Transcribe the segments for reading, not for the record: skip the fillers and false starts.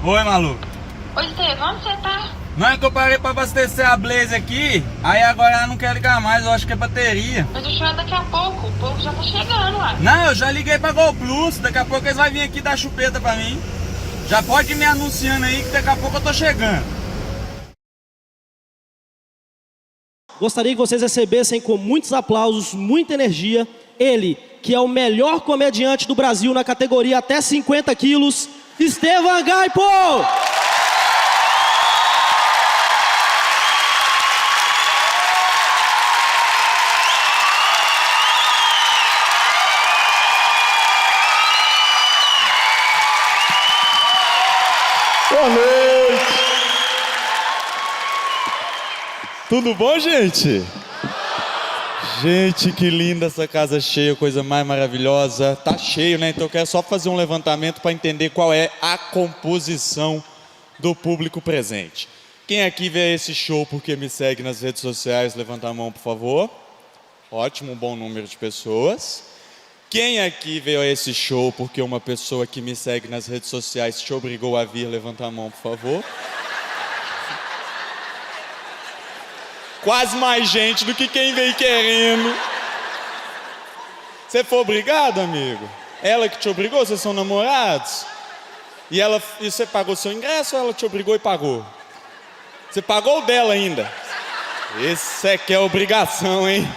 Oi, maluco. Oi, Estevão, onde você tá? Não, é que eu parei pra abastecer a Blaze aqui, aí agora ela não quer ligar mais, eu acho que é bateria. Mas o show é daqui a pouco, o povo já tá chegando, ué. Não, eu já liguei pra Gol Plus, daqui a pouco eles vão vir aqui dar chupeta pra mim. Já pode ir me anunciando aí que daqui a pouco eu tô chegando. Gostaria que vocês recebessem com muitos aplausos, muita energia, ele, que é o melhor comediante do Brasil na categoria até 50 quilos, Estevão Gaipo! Boa noite! Tudo bom, gente? Gente, que linda essa casa cheia, coisa mais maravilhosa. Tá cheio, né? Então eu quero só fazer um levantamento para entender qual é a composição do público presente. Quem aqui vê esse show porque me segue nas redes sociais, levanta a mão, por favor. Ótimo, um bom número de pessoas. Quem aqui veio a esse show porque uma pessoa que me segue nas redes sociais te obrigou a vir? Levanta a mão, por favor. Quase mais gente do que quem veio querendo. Você foi obrigado, amigo? Ela que te obrigou? Vocês são namorados? E você pagou seu ingresso ou ela te obrigou e pagou? Você pagou o dela ainda? Esse é que é obrigação, hein?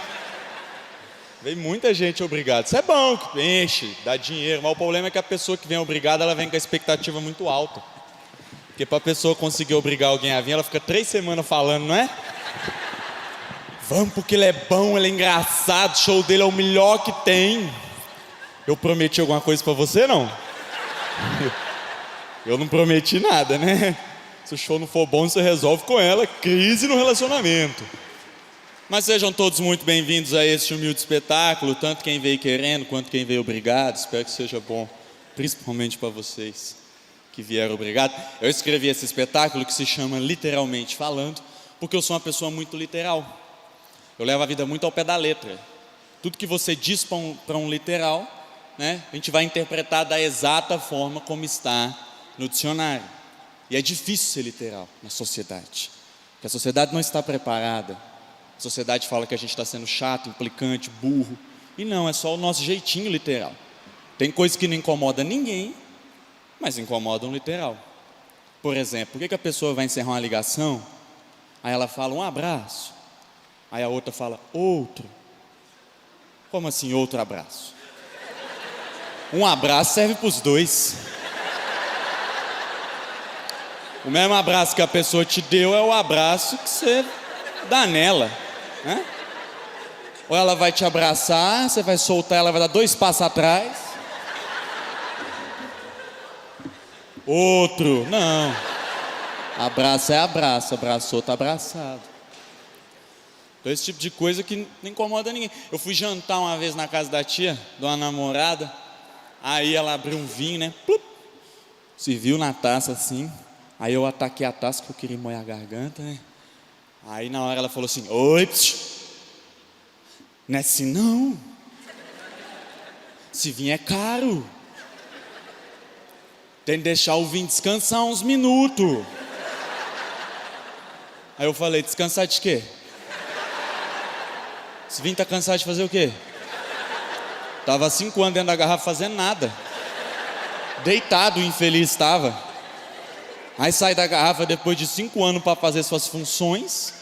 Vem muita gente obrigada. Isso é bom, que enche, dá dinheiro. Mas o problema é que a pessoa que vem obrigada, ela vem com a expectativa muito alta. Porque para a pessoa conseguir obrigar alguém a vir, ela fica 3 semanas falando, não é? Vamos porque ele é bom, ele é engraçado, o show dele é o melhor que tem. Eu prometi alguma coisa para você, não? Eu não prometi nada, né? Se o show não for bom, você resolve com ela. Crise no relacionamento. Mas sejam todos muito bem-vindos a este humilde espetáculo, tanto quem veio querendo quanto quem veio obrigado. Espero que seja bom, principalmente para vocês que vieram obrigado. Eu escrevi esse espetáculo que se chama Literalmente Falando, porque eu sou uma pessoa muito literal. Eu levo a vida muito ao pé da letra. Tudo que você diz para um literal, né, a gente vai interpretar da exata forma como está no dicionário. E é difícil ser literal na sociedade, porque a sociedade não está preparada. A sociedade fala que a gente está sendo chato, implicante, burro. E não, é só o nosso jeitinho literal. Tem coisa que não incomoda ninguém, mas incomoda um literal. Por exemplo, por que a pessoa vai encerrar uma ligação, aí ela fala um abraço, aí a outra fala outro. Como assim outro abraço? Um abraço serve para os dois. O mesmo abraço que a pessoa te deu é o abraço que você dá nela. Né? Ou ela vai te abraçar, você vai soltar, ela vai dar 2 passos atrás. Outro, não. Abraço é abraço, abraçou, tá abraçado. Então esse tipo de coisa que não incomoda ninguém. Eu fui jantar uma vez na casa da tia, de uma namorada. Aí ela abriu um vinho, né? Plup, serviu na taça assim. Aí eu ataquei a taça que eu queria molhar a garganta, né? Aí na hora ela falou assim, oi, não é assim não. Esse vinho é caro. Tem que deixar o vinho descansar uns minutos. Aí eu falei, descansar de quê? Esse vinho tá cansado de fazer o quê? Tava 5 anos dentro da garrafa fazendo nada. Deitado, o infeliz estava. Aí sai da garrafa depois de 5 anos para fazer suas funções.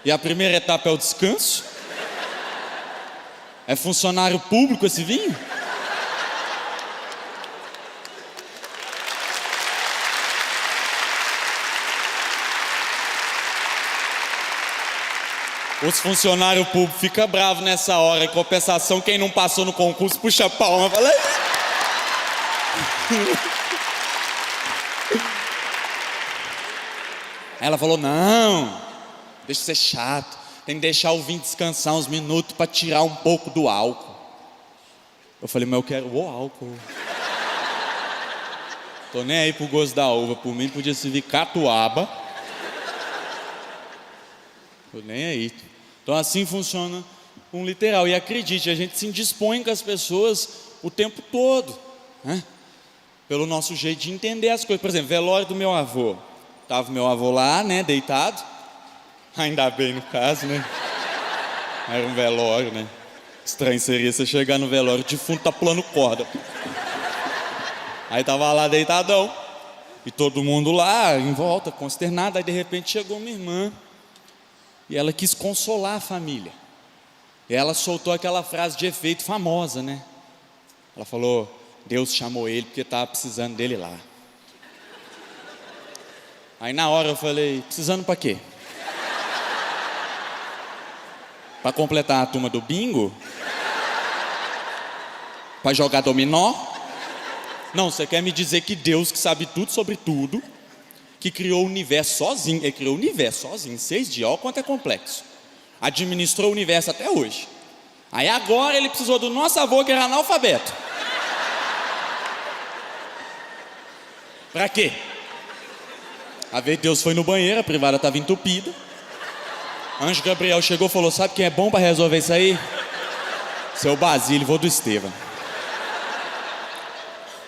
E a primeira etapa é o descanso. É funcionário público esse vinho? Os funcionários públicos ficam bravos nessa hora. Em compensação, quem não passou no concurso puxa a palma. Fala... Ela falou, não, deixa de ser chato. Tem que deixar o vinho descansar uns minutos para tirar um pouco do álcool. Eu falei, mas eu quero o álcool. Tô nem aí pro gosto da uva. Por mim podia servir catuaba. Tô nem aí. Então assim funciona um literal. E acredite, a gente se indispõe com as pessoas o tempo todo, né? pelo nosso jeito de entender as coisas. Por exemplo, velório do meu avô. Tava meu avô lá, né, deitado. Ainda bem no caso, né? Era um velório, né? Estranho seria você chegar no velório, o defunto tá pulando corda. Aí tava lá deitadão. E todo mundo lá, em volta, consternado. Aí de repente chegou minha irmã. E ela quis consolar a família. E ela soltou aquela frase de efeito famosa, né? Ela falou: Deus chamou ele porque estava precisando dele lá. Aí na hora eu falei: precisando para quê? Para completar a turma do bingo? Para jogar dominó? Não, você quer me dizer que Deus, que sabe tudo sobre tudo, que criou o universo sozinho, ele criou o universo sozinho, em 6 dias, olha quanto é complexo. Administrou o universo até hoje. Aí agora ele precisou do nosso avô, que era analfabeto. Pra quê? A vez Deus foi no banheiro, a privada estava entupida. Anjo Gabriel chegou e falou: sabe quem é bom para resolver isso aí? Seu Basílio, vô do Estevão.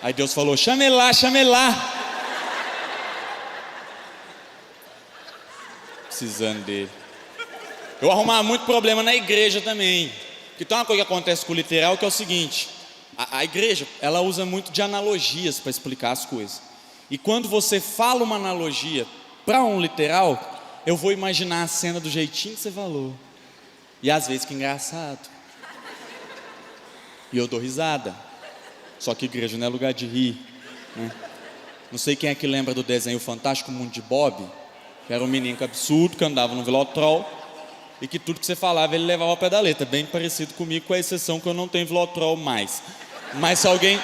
Aí Deus falou: chama ele lá, chama ele lá. Precisando dele. Eu arrumava muito problema na igreja também. Porque tem uma coisa que acontece com o literal, que é o seguinte: a igreja, ela usa muito de analogias para explicar as coisas. E quando você fala uma analogia para um literal, eu vou imaginar a cena do jeitinho que você falou. E às vezes que engraçado. E eu dou risada. Só que igreja não é lugar de rir, né? Não sei quem é que lembra do desenho Fantástico Mundo de Bob, que era um menino absurdo, que andava no Velotrol, e que tudo que você falava ele levava ao pé da letra. Bem parecido comigo, com a exceção que eu não tenho Velotrol mais. Mas se alguém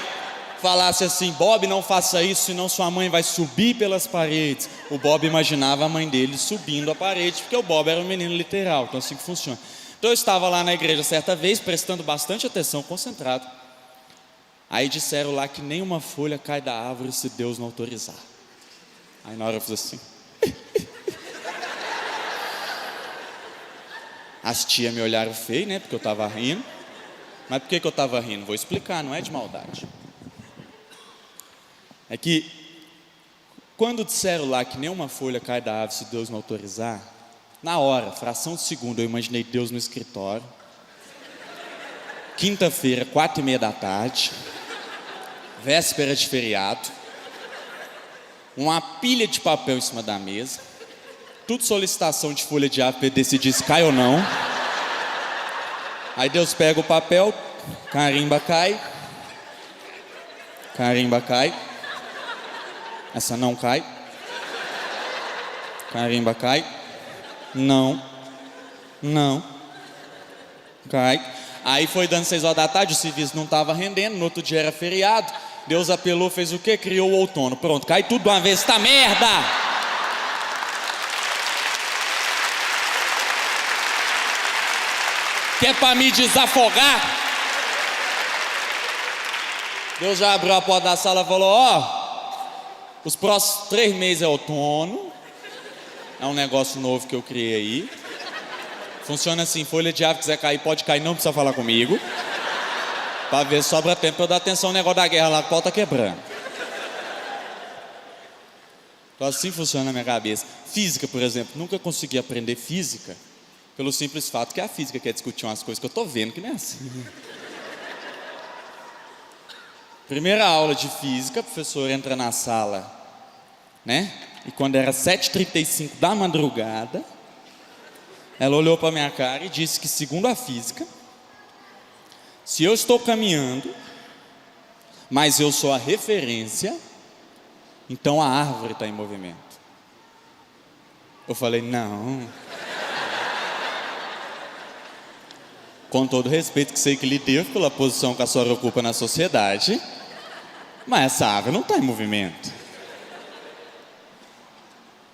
falasse assim: Bob, não faça isso, senão sua mãe vai subir pelas paredes, o Bob imaginava a mãe dele subindo a parede, porque o Bob era um menino literal. Então assim que funciona. Então eu estava lá na igreja certa vez, prestando bastante atenção, concentrado. Aí disseram lá que nenhuma folha cai da árvore se Deus não autorizar. Aí na hora eu fiz assim. As tias me olharam feio, né, porque eu estava rindo. Mas por que eu estava rindo? Vou explicar, não é de maldade. É que quando disseram lá que nenhuma folha cai da árvore se Deus não autorizar, na hora, fração de segundo, eu imaginei Deus no escritório. Quinta-feira, 4:30 da tarde, véspera de feriado, uma pilha de papel em cima da mesa, tudo solicitação de folha de árvore para decidir se cai ou não. Aí Deus pega o papel, carimba, cai. Carimba, cai. Essa não cai. Carimba, cai. Não. Não. Cai. Aí foi dando 6 horas da tarde, o serviço não estava rendendo, no outro dia era feriado. Deus apelou, fez o quê? Criou o outono. Pronto, cai tudo de uma vez, tá merda! Que é pra me desafogar? Deus já abriu a porta da sala e falou: os próximos 3 meses é outono. É um negócio novo que eu criei aí. Funciona assim: folha de árvore, quiser cair, pode cair, não precisa falar comigo. Pra ver se sobra tempo pra eu dar atenção ao negócio da guerra lá, que o pau tá quebrando. Então assim funciona na minha cabeça. Física, por exemplo, nunca consegui aprender física pelo simples fato que a física quer discutir umas coisas que eu tô vendo que não é assim. Primeira aula de física, a professora entra na sala, né? E quando era 7h35 da madrugada, ela olhou para minha cara e disse que, segundo a física, se eu estou caminhando, mas eu sou a referência, então a árvore está em movimento. Eu falei: não. Com todo o respeito que sei que lhe devo pela posição que a senhora ocupa na sociedade, mas essa árvore não está em movimento.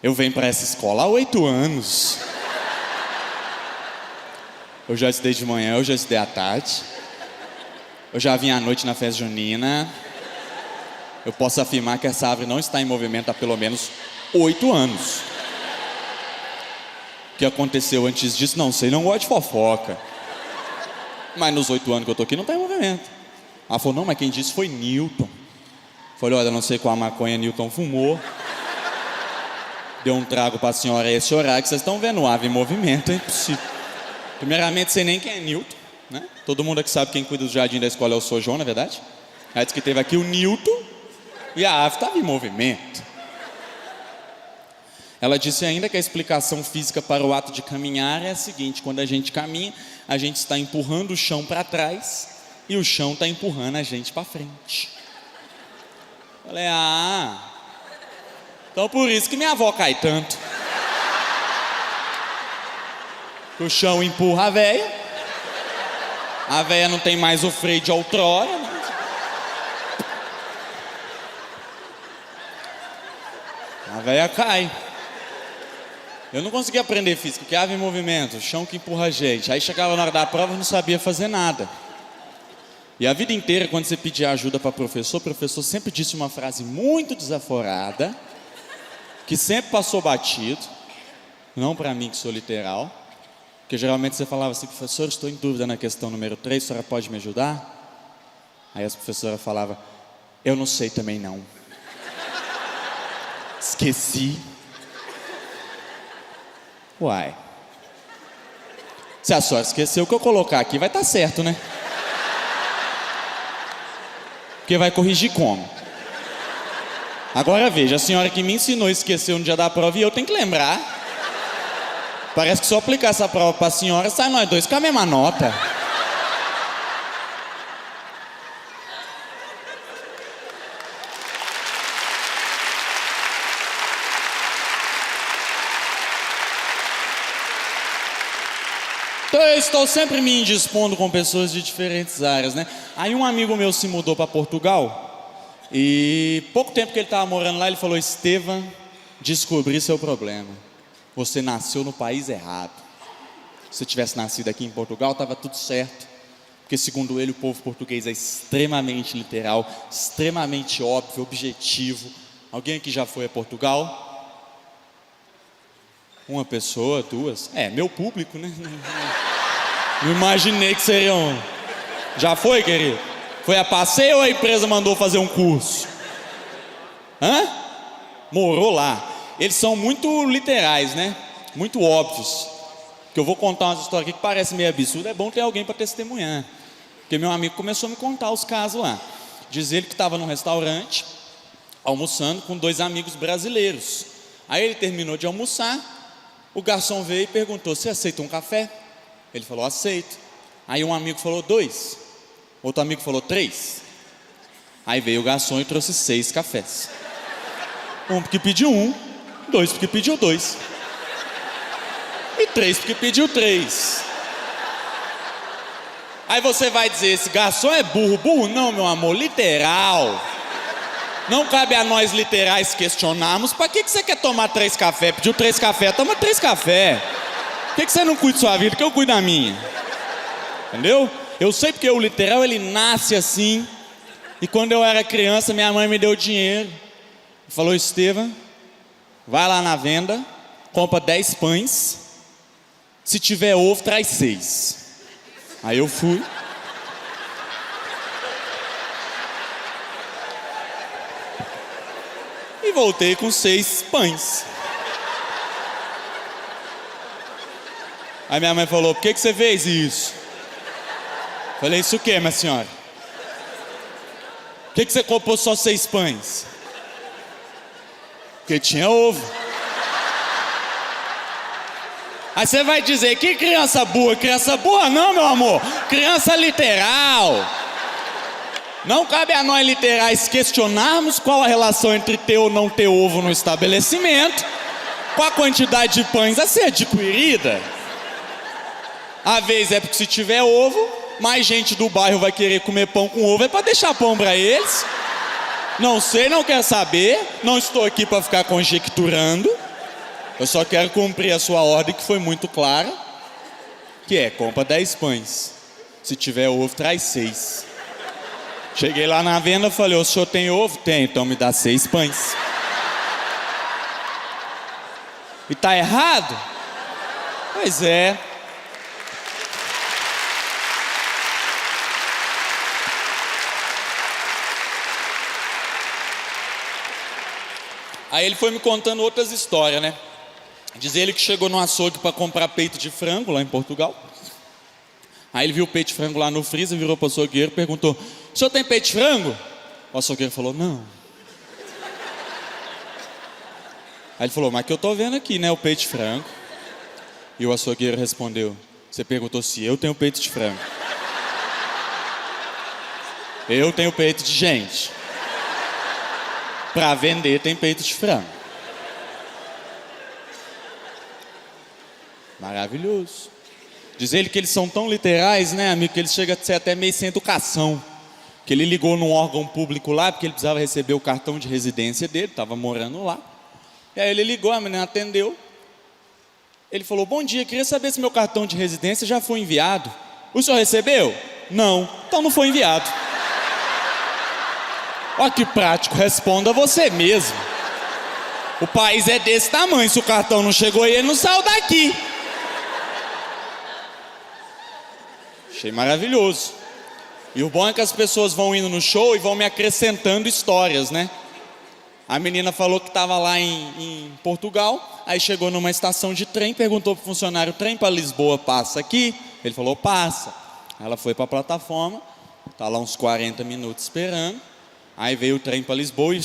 Eu venho para essa escola há 8 anos. Eu já estudei de manhã, eu já estudei à tarde. Eu já vim à noite na festa junina. Eu posso afirmar que essa árvore não está em movimento há pelo menos 8 anos. O que aconteceu antes disso, não sei, não gosto de fofoca. Mas nos 8 anos que eu tô aqui não está em movimento. Ela falou: não, mas quem disse foi Newton. Falei, olha, não sei qual maconha Newton fumou. Deu um trago pra senhora a esse horário, que vocês estão vendo o ave em movimento, é impossível. Primeiramente, sei nem quem é Newton, né? Todo mundo aqui sabe quem cuida do jardim da escola é o Sojão, não é verdade? Aí disse que teve aqui o Newton e a ave estava em movimento. Ela disse ainda que a explicação física para o ato de caminhar é a seguinte: quando a gente caminha, a gente está empurrando o chão para trás e o chão está empurrando a gente para frente. Falei, então por isso que minha avó cai tanto. O chão empurra a véia não tem mais o freio de outrora, né? A véia cai. Eu não conseguia aprender física, que ave em movimento, chão que empurra a gente. Aí chegava na hora da prova e não sabia fazer nada. E a vida inteira, quando você pedia ajuda para o professor sempre disse uma frase muito desaforada, que sempre passou batido, não para mim que sou literal, porque geralmente você falava assim, professor, estou em dúvida na questão número 3, a senhora pode me ajudar? Aí a professora falava, eu não sei também não. Esqueci. Uai. Se a senhora esqueceu, o que eu colocar aqui vai estar certo, né? Porque vai corrigir como? Agora veja, a senhora que me ensinou esqueceu no dia da prova e eu tenho que lembrar. Parece que só aplicar essa prova para a senhora, sai nós dois com a mesma nota. Então eu estou sempre me indispondo com pessoas de diferentes áreas, né? Aí um amigo meu se mudou para Portugal e pouco tempo que ele estava morando lá, ele falou, Estevam, descobri seu problema. Você nasceu no país errado. Se você tivesse nascido aqui em Portugal, estava tudo certo. Porque segundo ele, o povo português é extremamente literal, extremamente óbvio, objetivo. Alguém aqui já foi a Portugal? Uma pessoa, duas? Meu público, né? Não imaginei que seriam. Já foi, querido? Foi a passeio ou a empresa mandou fazer um curso? Morou lá. Eles são muito literais, né? Muito óbvios. Que eu vou contar umas histórias aqui que parecem meio absurdas. É bom ter alguém para testemunhar. Porque meu amigo começou a me contar os casos lá. Diz ele que estava num restaurante, almoçando com 2 amigos brasileiros. Aí ele terminou de almoçar. O garçom veio e perguntou, você aceita um café? Ele falou, aceito. Aí um amigo falou 2. Outro amigo falou 3. Aí veio o garçom e trouxe 6 cafés. Um porque pediu 1, 2 porque pediu 2. E 3 porque pediu 3. Aí você vai dizer, esse garçom é burro. Burro não, meu amor, literal. Não cabe a nós literais questionarmos. Pra que você quer tomar 3 cafés? Pediu 3 cafés, toma 3 cafés. Por que você não cuida da sua vida, que eu cuido da minha? Entendeu? Eu sei porque o literal, ele nasce assim. E quando eu era criança, minha mãe me deu dinheiro. Falou, Estevam, vai lá na venda, compra 10 pães. Se tiver ovo, traz 6. Aí eu fui. E voltei com 6 pães. Aí minha mãe falou, por que você fez isso? Falei, isso o quê, minha senhora? Por que você comprou só 6 pães? Porque tinha ovo. Aí você vai dizer, que criança burra? Criança burra não, meu amor. Criança literal. Não cabe a nós literais questionarmos qual a relação entre ter ou não ter ovo no estabelecimento com a quantidade de pães a ser adquirida. A vez é porque se tiver ovo, mais gente do bairro vai querer comer pão com ovo, é para deixar pão para eles. Não sei, não quero saber, não estou aqui para ficar conjecturando. Eu só quero cumprir a sua ordem, que foi muito clara, que é, compra 10 pães. Se tiver ovo, traz 6. Cheguei lá na venda e falei, o senhor tem ovo? Tem, então me dá 6 pães. E tá errado? Pois é. Aí ele foi me contando outras histórias, né? Diz ele que chegou no açougue para comprar peito de frango lá em Portugal. Aí ele viu o peito de frango lá no freezer, virou para o açougueiro e perguntou: o senhor tem peito de frango? O açougueiro falou: não. Aí ele falou: mas que eu tô vendo aqui, né, o peito de frango. E o açougueiro respondeu: você perguntou se eu tenho peito de frango. Eu tenho peito de gente. Para vender tem peito de frango. Maravilhoso. Diz ele que eles são tão literais, né, amigo, que eles chegam a ser até meio sem educação. Que ele ligou num órgão público lá, porque ele precisava receber o cartão de residência dele, estava morando lá. E aí ele ligou, a menina atendeu. Ele falou: bom dia, queria saber se meu cartão de residência já foi enviado. O senhor recebeu? Não, então não foi enviado. Olha que prático, responda você mesmo. O país é desse tamanho, se o cartão não chegou aí, ele não saiu daqui. Achei maravilhoso. E o bom é que as pessoas vão indo no show e vão me acrescentando histórias, né? A menina falou que estava lá em Portugal, aí chegou numa estação de trem, perguntou pro funcionário: o trem para Lisboa passa aqui? Ele falou: passa. Ela foi para a plataforma, tá lá uns 40 minutos esperando. Aí veio o trem para Lisboa e...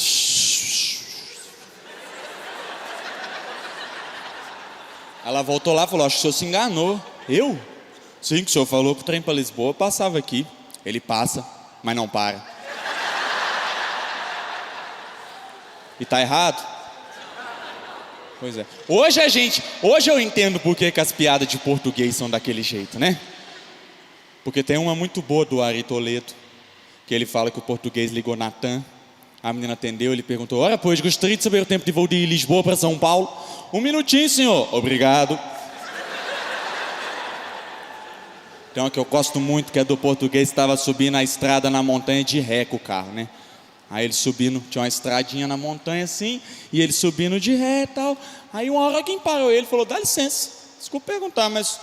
Ela voltou lá e falou: acho que o senhor se enganou. Eu? Sim, que o senhor falou que o trem para Lisboa passava aqui. Ele passa, mas não para. E tá errado? Pois é. Hoje eu entendo por que as piadas de português são daquele jeito, né? Porque tem uma muito boa do Ari Toledo, que ele fala que o português ligou na TAM, a menina atendeu, ele perguntou: ora, pois, gostaria de saber o tempo de voo de Lisboa para São Paulo. 1 minutinho, senhor. Obrigado. Tem uma que eu gosto muito, que é do português, estava subindo a estrada na montanha de ré com o carro, né? Aí ele subindo, tinha uma estradinha na montanha assim, e ele subindo de ré e tal. Aí uma hora alguém parou ele e falou: dá licença, desculpa perguntar, mas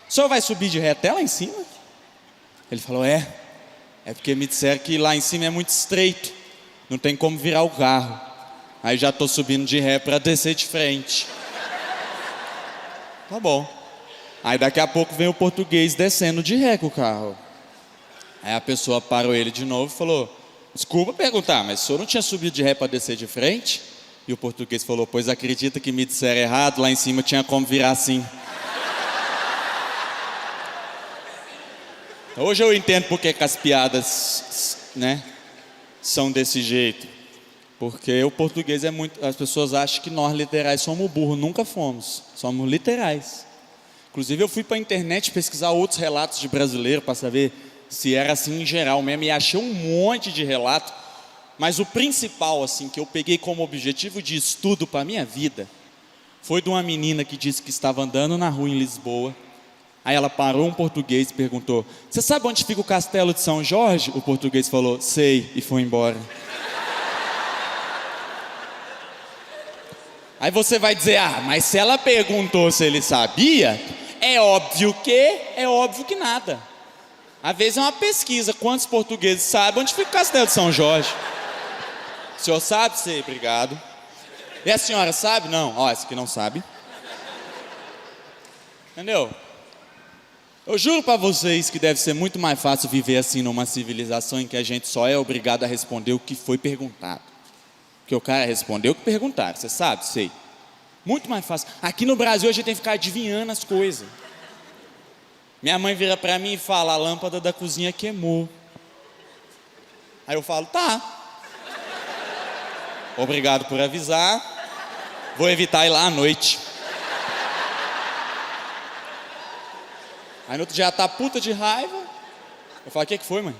o senhor vai subir de ré até lá em cima? Ele falou: é porque me disseram que lá em cima é muito estreito, não tem como virar o carro. Aí já estou subindo de ré para descer de frente. Tá bom. Aí daqui a pouco vem o português descendo de ré com o carro. Aí a pessoa parou ele de novo e falou: desculpa perguntar, mas o senhor não tinha subido de ré para descer de frente? E o português falou: pois acredita que me disseram errado, lá em cima tinha como virar assim. Hoje eu entendo porque que as piadas, né, são desse jeito. Porque o português é muito... As pessoas acham que nós literais somos burros, nunca fomos. Somos literais. Inclusive eu fui para a internet pesquisar outros relatos de brasileiro para saber se era assim em geral mesmo, e achei um monte de relato, mas o principal assim que eu peguei como objetivo de estudo para a minha vida foi de uma menina que disse que estava andando na rua em Lisboa. Aí ela parou um português e perguntou: você sabe onde fica o castelo de São Jorge? O português falou: sei, e foi embora. Aí você vai dizer: ah, mas se ela perguntou se ele sabia, é óbvio que nada. Às vezes é uma pesquisa, quantos portugueses sabem onde fica o castelo de São Jorge? O senhor sabe? Sei, obrigado. E a senhora sabe? Não, ó, essa aqui não sabe. Entendeu? Eu juro para vocês que deve ser muito mais fácil viver assim numa civilização em que a gente só é obrigado a responder o que foi perguntado. Porque o cara respondeu o que perguntaram, você sabe? Sei. Muito mais fácil. Aqui no Brasil a gente tem que ficar adivinhando as coisas. Minha mãe vira para mim e fala: a lâmpada da cozinha queimou. Aí eu falo: tá. Obrigado por avisar. Vou evitar ir lá à noite. Aí no outro dia ela tá puta de raiva. Eu falo: o que foi, mãe?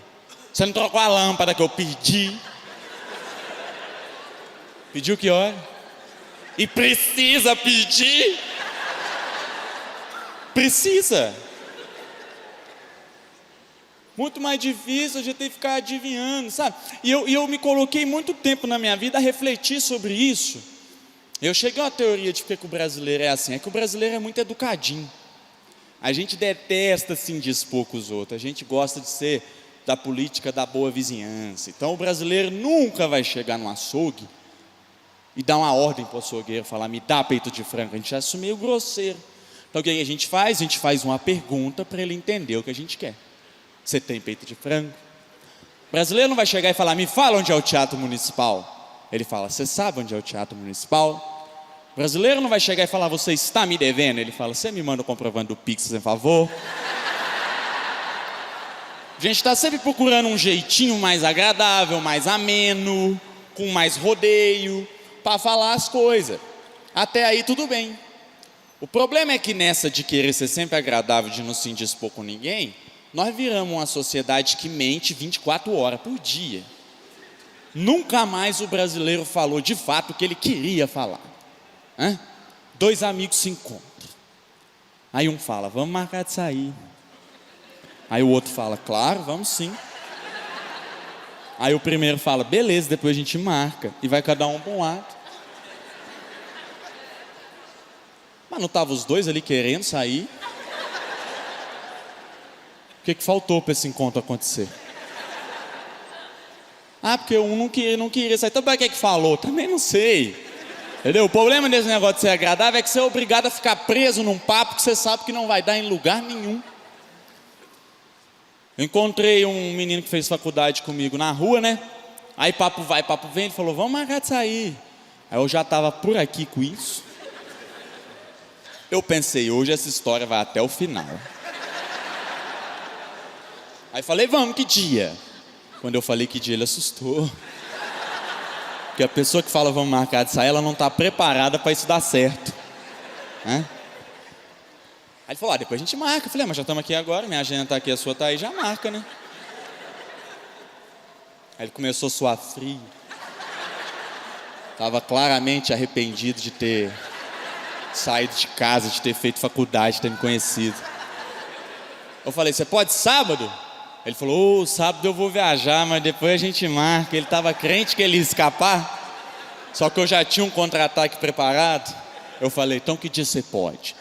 Você não trocou a lâmpada que eu pedi? Pediu que hora? E precisa pedir? Precisa. Muito mais difícil a gente tem que ficar adivinhando, sabe? E eu me coloquei muito tempo na minha vida a refletir sobre isso. Eu cheguei a uma teoria de que o brasileiro é assim. É que o brasileiro é muito educadinho. A gente detesta se indispor com os outros. A gente gosta de ser da política da boa vizinhança. Então o brasileiro nunca vai chegar no açougue e dar uma ordem pro açougueiro, falar, me dá peito de frango. A gente acha isso meio grosseiro. Então o que a gente faz? A gente faz uma pergunta para ele entender o que a gente quer. Você tem peito de frango? O brasileiro não vai chegar e falar, me fala onde é o Teatro Municipal. Ele fala, você sabe onde é o Teatro Municipal? O brasileiro não vai chegar e falar, você está me devendo? Ele fala, você me manda o comprovante do Pix, por favor? A gente está sempre procurando um jeitinho mais agradável, mais ameno, com mais rodeio, para falar as coisas. Até aí tudo bem. O problema é que nessa de querer ser sempre agradável, de não se indispor com ninguém, nós viramos uma sociedade que mente 24 horas por dia. Nunca mais o brasileiro falou de fato o que ele queria falar. Dois amigos se encontram. Aí um fala, vamos marcar de sair. Aí o outro fala, claro, vamos sim. Aí o primeiro fala, beleza, depois a gente marca. E vai cada um para um lado. Mas não estavam os dois ali querendo sair? O que faltou para esse encontro acontecer? Porque um não queria sair. Então para que falou? Também não sei. Entendeu? O problema desse negócio de ser agradável é que você é obrigado a ficar preso num papo que você sabe que não vai dar em lugar nenhum. Eu encontrei um menino que fez faculdade comigo na rua, né? Aí papo vai, papo vem, ele falou, vamos marcar de sair. Aí eu já estava por aqui com isso. Eu pensei, hoje essa história vai até o final. Aí falei, vamos, que dia? Quando eu falei que dia, ele assustou. Porque a pessoa que fala vamos marcar de sair, ela não está preparada para isso dar certo. Aí ele falou, depois a gente marca. Eu falei, mas já estamos aqui agora, minha agenda está aqui, a sua está aí, já marca, né? Aí ele começou a suar frio. Estava claramente arrependido de ter saído de casa, de ter feito faculdade, de ter me conhecido. Eu falei, você pode sábado? Ele falou, sábado eu vou viajar, mas depois a gente marca. Ele estava crente que ele ia escapar, só que eu já tinha um contra-ataque preparado. Eu falei, então que dia você pode?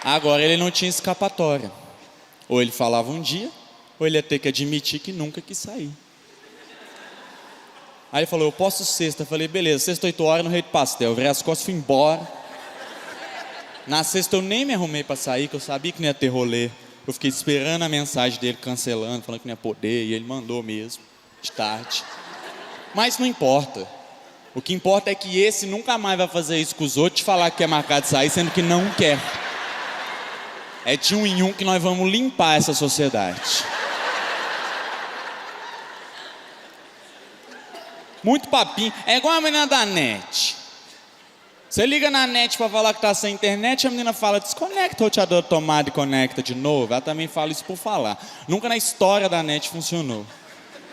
Agora ele não tinha escapatória. Ou ele falava um dia, ou ele ia ter que admitir que nunca quis sair. Aí ele falou, eu posso sexta. Eu falei, beleza, sexta 8 horas no Rei do Pastel. Eu virei as costas e fui embora. Na sexta eu nem me arrumei pra sair, que eu sabia que não ia ter rolê. Eu fiquei esperando a mensagem dele, cancelando, falando que não ia poder, e ele mandou mesmo, de tarde. Mas não importa. O que importa é que esse nunca mais vai fazer isso com os outros, falar que quer marcar de sair, sendo que não quer. É de um em um que nós vamos limpar essa sociedade. Muito papinho. É igual a menina da net. Você liga na net pra falar que tá sem internet, a menina fala, desconecta o roteador de tomada e conecta de novo. Ela também fala isso por falar. Nunca na história da net funcionou.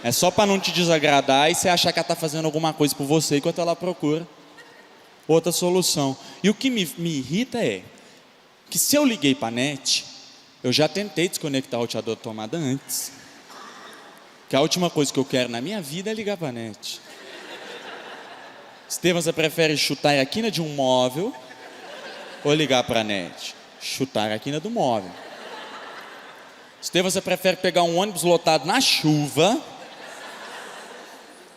É só pra não te desagradar e você achar que ela tá fazendo alguma coisa por você enquanto ela procura outra solução. E o que me irrita é que se eu liguei pra net, eu já tentei desconectar o roteador de tomada antes. Que a última coisa que eu quero na minha vida é ligar pra net. Estevam, você prefere chutar a quina de um móvel ou ligar pra net? Chutar a quina do móvel. Estevam, você prefere pegar um ônibus lotado na chuva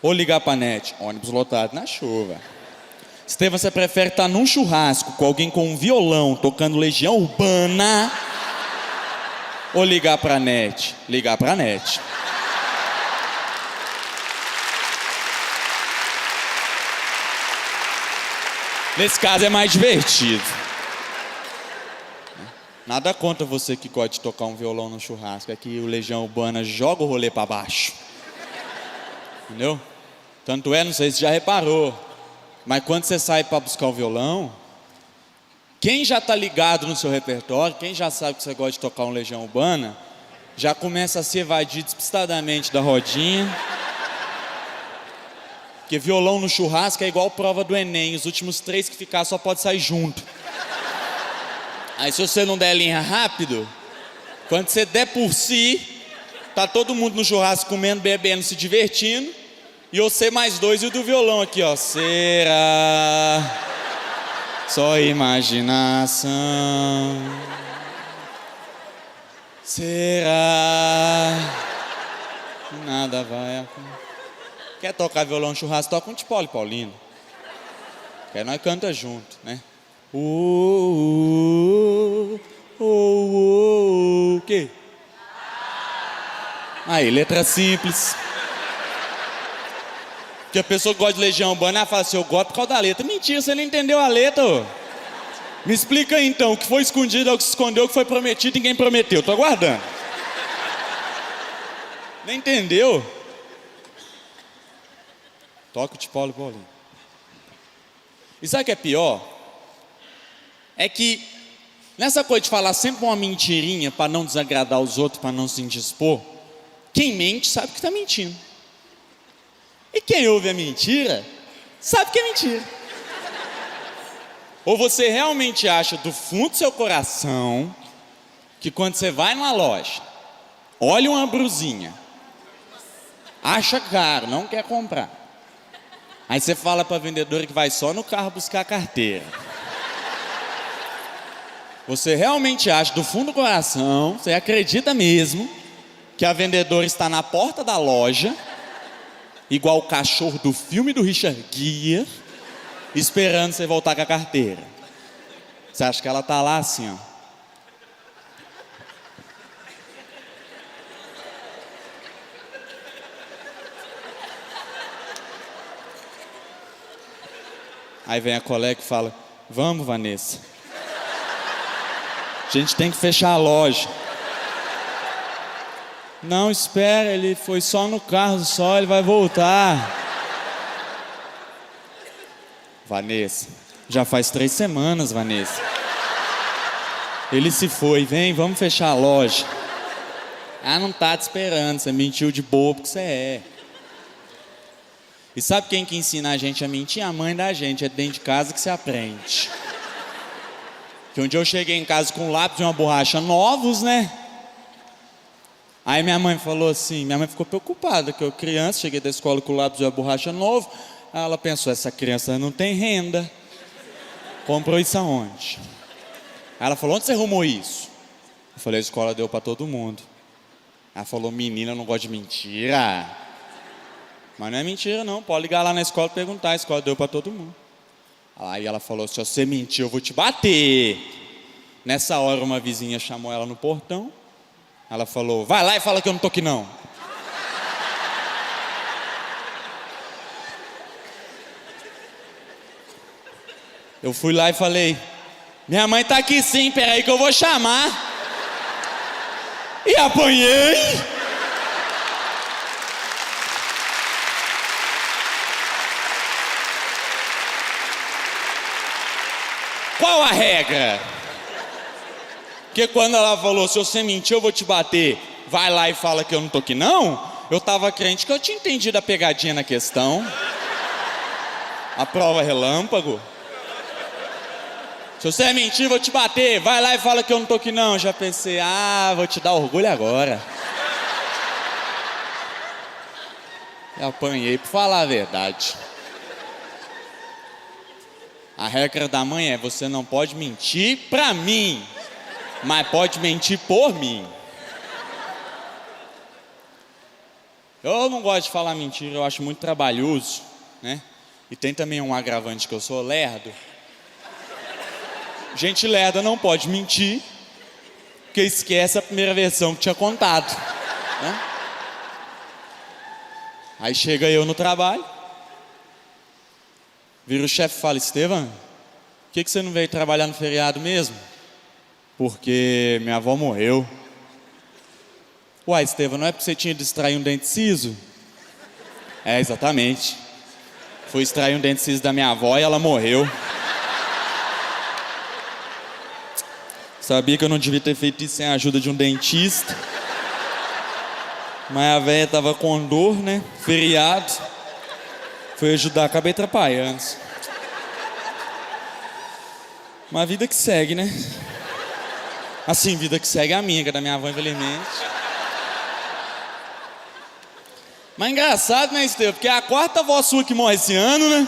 ou ligar pra net? Ônibus lotado na chuva. Estevam, você prefere estar num churrasco com alguém com um violão tocando Legião Urbana ou ligar pra net? Ligar pra net. Nesse caso é mais divertido. Nada contra você que gosta de tocar um violão no churrasco. É que o Legião Urbana joga o rolê pra baixo. Entendeu? Tanto é, não sei se já reparou, mas quando você sai pra buscar o violão, quem já tá ligado no seu repertório, quem já sabe que você gosta de tocar um Legião Urbana, já começa a se evadir despistadamente da rodinha. Porque violão no churrasco é igual prova do Enem. Os últimos 3 que ficar só pode sair junto. Aí se você não der linha rápido, quando você der por si, tá todo mundo no churrasco comendo, bebendo, se divertindo, e você mais 2 e o do violão aqui, ó. Será? Só imaginação. Será que nada vai acontecer? Quer tocar violão churrasco? Toca um Tipole Paulino. Que aí nós canta junto, né? O quê? Aí, letra simples. Porque a pessoa que gosta de Legião Urbana, ela fala assim, eu gosto por causa da letra. Mentira, você não entendeu a letra, ô. Me explica aí, então, o que foi escondido é o que se escondeu, o que foi prometido, ninguém prometeu. Tô aguardando. Não entendeu? Toca o Tipole Paulinho. E sabe o que é pior? É que nessa coisa de falar sempre uma mentirinha para não desagradar os outros, para não se indispor, quem mente sabe que está mentindo. E quem ouve a mentira sabe que é mentira. Ou você realmente acha do fundo do seu coração que quando você vai numa loja, olha uma brusinha, acha caro, não quer comprar. Aí você fala para a vendedora que vai só no carro buscar a carteira. Você realmente acha do fundo do coração, você acredita mesmo que a vendedora está na porta da loja, igual o cachorro do filme do Richard Gere, esperando você voltar com a carteira. Você acha que ela tá lá assim, ó. Aí vem a colega e fala, vamos, Vanessa. A gente tem que fechar a loja. Não, espera, ele foi só no carro, só, ele vai voltar. Vanessa, já faz 3 semanas, Vanessa. Ele se foi, vem, vamos fechar a loja. Ah, não tá te esperando, você mentiu de bobo que você é. E sabe quem que ensina a gente a mentir? A mãe da gente, é dentro de casa que se aprende. Que um dia eu cheguei em casa com um lápis e uma borracha novos, né? Aí minha mãe falou assim, minha mãe ficou preocupada, que eu criança, cheguei da escola com o lápis e a borracha novo. Aí ela pensou, essa criança não tem renda. Comprou isso aonde? Aí ela falou, onde você arrumou isso? Eu falei, a escola deu pra todo mundo. Ela falou, menina, eu não gosto de mentira. Mas não é mentira não, pode ligar lá na escola e perguntar, a escola deu pra todo mundo. Aí ela falou, se você mentir eu vou te bater. Nessa hora uma vizinha chamou ela no portão. Ela falou, vai lá e fala que eu não tô aqui não. Eu fui lá e falei, minha mãe tá aqui sim, peraí que eu vou chamar. E apanhei. Qual a regra? Porque quando ela falou, se você mentir eu vou te bater, vai lá e fala que eu não tô aqui não, eu tava crente que eu tinha entendido a pegadinha na questão. A prova relâmpago. Se você mentir eu vou te bater, vai lá e fala que eu não tô aqui não. Já pensei, vou te dar orgulho agora. Eu apanhei por falar a verdade. A regra da mãe é, você não pode mentir pra mim, mas pode mentir por mim. Eu não gosto de falar mentira, eu acho muito trabalhoso, né? E tem também um agravante que eu sou lerdo. Gente lerda não pode mentir, porque esquece a primeira versão que tinha contado, né? Aí chega eu no trabalho, vira o chefe e fala, Estevam, por que você não veio trabalhar no feriado mesmo? Porque minha avó morreu. Uai, Estevam, não é porque você tinha de extrair um dente ciso? É, exatamente. Fui extrair um dente ciso da minha avó e ela morreu. Sabia que eu não devia ter feito isso sem a ajuda de um dentista. Mas a velha tava com dor, né? Feriado. Fui ajudar, acabei atrapalhando. Mas a vida que segue, né? Assim, vida que segue a minha, que é da minha avó, infelizmente. Mas engraçado, né, Estevam? Porque é a 4ª avó sua que morre esse ano, né?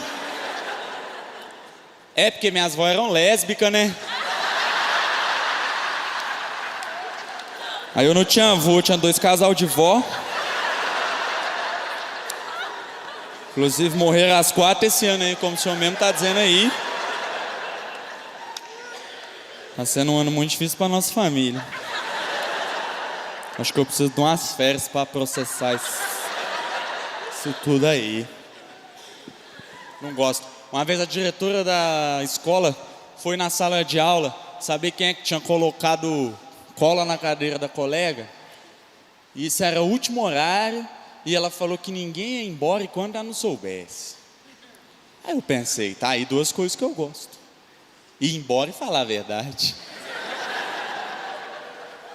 É porque minhas avós eram lésbicas, né? Aí eu não tinha avô, tinha 2 casal de vó. Inclusive morreram as 4 esse ano aí, como o senhor mesmo tá dizendo aí. Tá sendo um ano muito difícil pra nossa família. Acho que eu preciso de umas férias pra processar isso tudo aí. Não gosto. Uma vez a diretora da escola foi na sala de aula saber quem é que tinha colocado cola na cadeira da colega. E isso era o último horário e ela falou que ninguém ia embora enquanto ela não soubesse. Aí eu pensei, tá aí 2 coisas que eu gosto: ir embora e falar a verdade.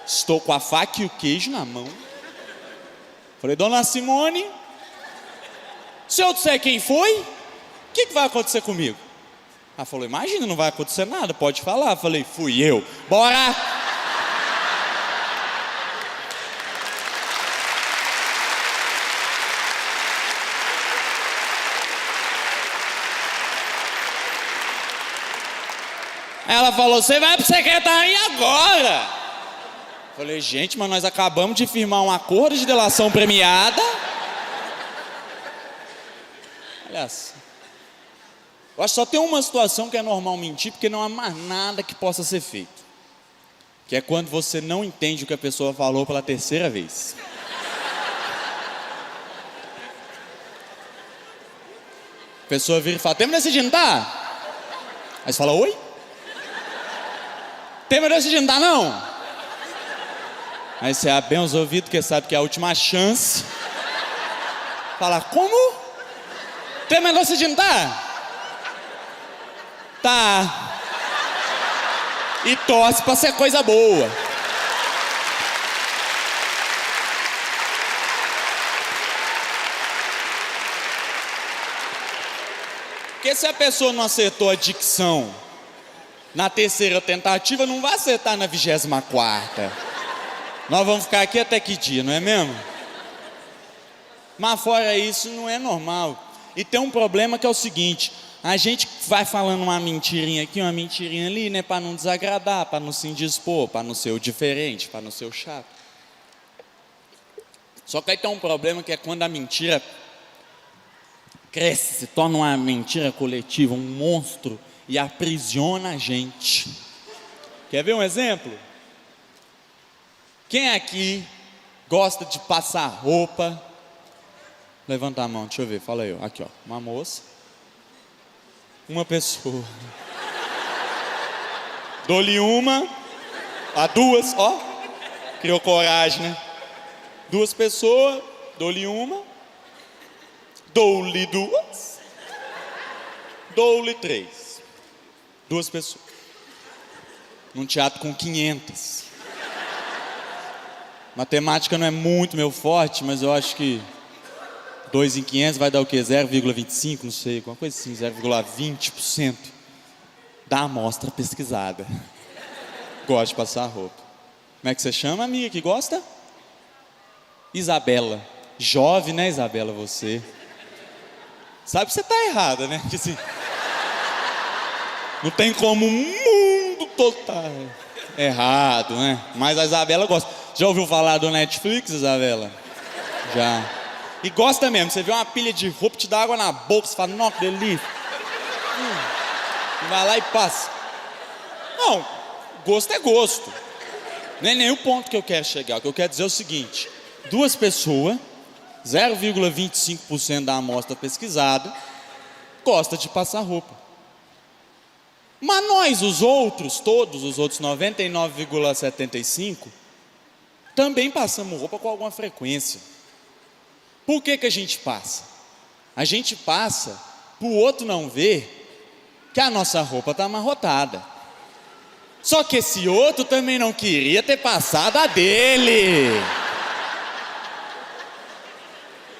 Estou com a faca e o queijo na mão. Falei, dona Simone, se eu disser quem foi, o que vai acontecer comigo? Ela falou, imagina, não vai acontecer nada, pode falar. Falei, fui eu. Bora! Ela falou, você vai pra secretaria agora. Falei, gente, mas nós acabamos de firmar um acordo de delação premiada. Olha só. Eu acho que só tem uma situação que é normal mentir, porque não há mais nada que possa ser feito. Que é quando você não entende o que a pessoa falou pela 3ª vez. A pessoa vira e fala, tem decidido, não tá? Aí você fala, oi? Tem decidido, não tá não? Aí você abre bem os ouvidos, porque sabe que é a última chance. Fala, como? Tem decidido, não tá? Tá. E torce pra ser coisa boa. Porque se a pessoa não acertou a dicção na 3ª tentativa, não vai acertar na 24ª. Nós vamos ficar aqui até que dia, não é mesmo? Mas fora isso, não é normal. E tem um problema que é o seguinte: a gente vai falando uma mentirinha aqui, uma mentirinha ali, né? Pra não desagradar, pra não se indispor, pra não ser o diferente, pra não ser o chato. Só que aí tem um problema que é quando a mentira cresce, se torna uma mentira coletiva, um monstro, e aprisiona a gente. Quer ver um exemplo? Quem aqui gosta de passar roupa? Levanta a mão, deixa eu ver, fala aí. Aqui, ó, uma moça. Uma pessoa. Dou-lhe uma. A 2, ó. Criou coragem, né? 2 pessoas. Dou-lhe uma. Dou-lhe 2. Dou-lhe 3. 2 pessoas. Num teatro com 500. Matemática não é muito meu forte, mas eu acho que 2 em 500 vai dar o quê? 0,25, não sei, alguma coisa assim, 0,20% da amostra pesquisada. Gosto de passar roupa. Como é que você chama, amiga, que gosta? Isabela. Jovem, né, Isabela, você? Sabe que você tá errada, né? Que assim, não tem como o mundo todo tá errado, né? Mas a Isabela gosta. Já ouviu falar do Netflix, Isabela? Já. E gosta mesmo, você vê uma pilha de roupa, te dá água na boca, você fala, não, que delícia. E vai lá e passa. Não, gosto é gosto. Não é nem o ponto que eu quero chegar. O que eu quero dizer é o seguinte: 2 pessoas, 0,25% da amostra pesquisada, gosta de passar roupa. Mas nós, os outros, todos os outros 99,75%, também passamos roupa com alguma frequência. Por que a gente passa? A gente passa para o outro não ver que a nossa roupa está amarrotada. Só que esse outro também não queria ter passado a dele.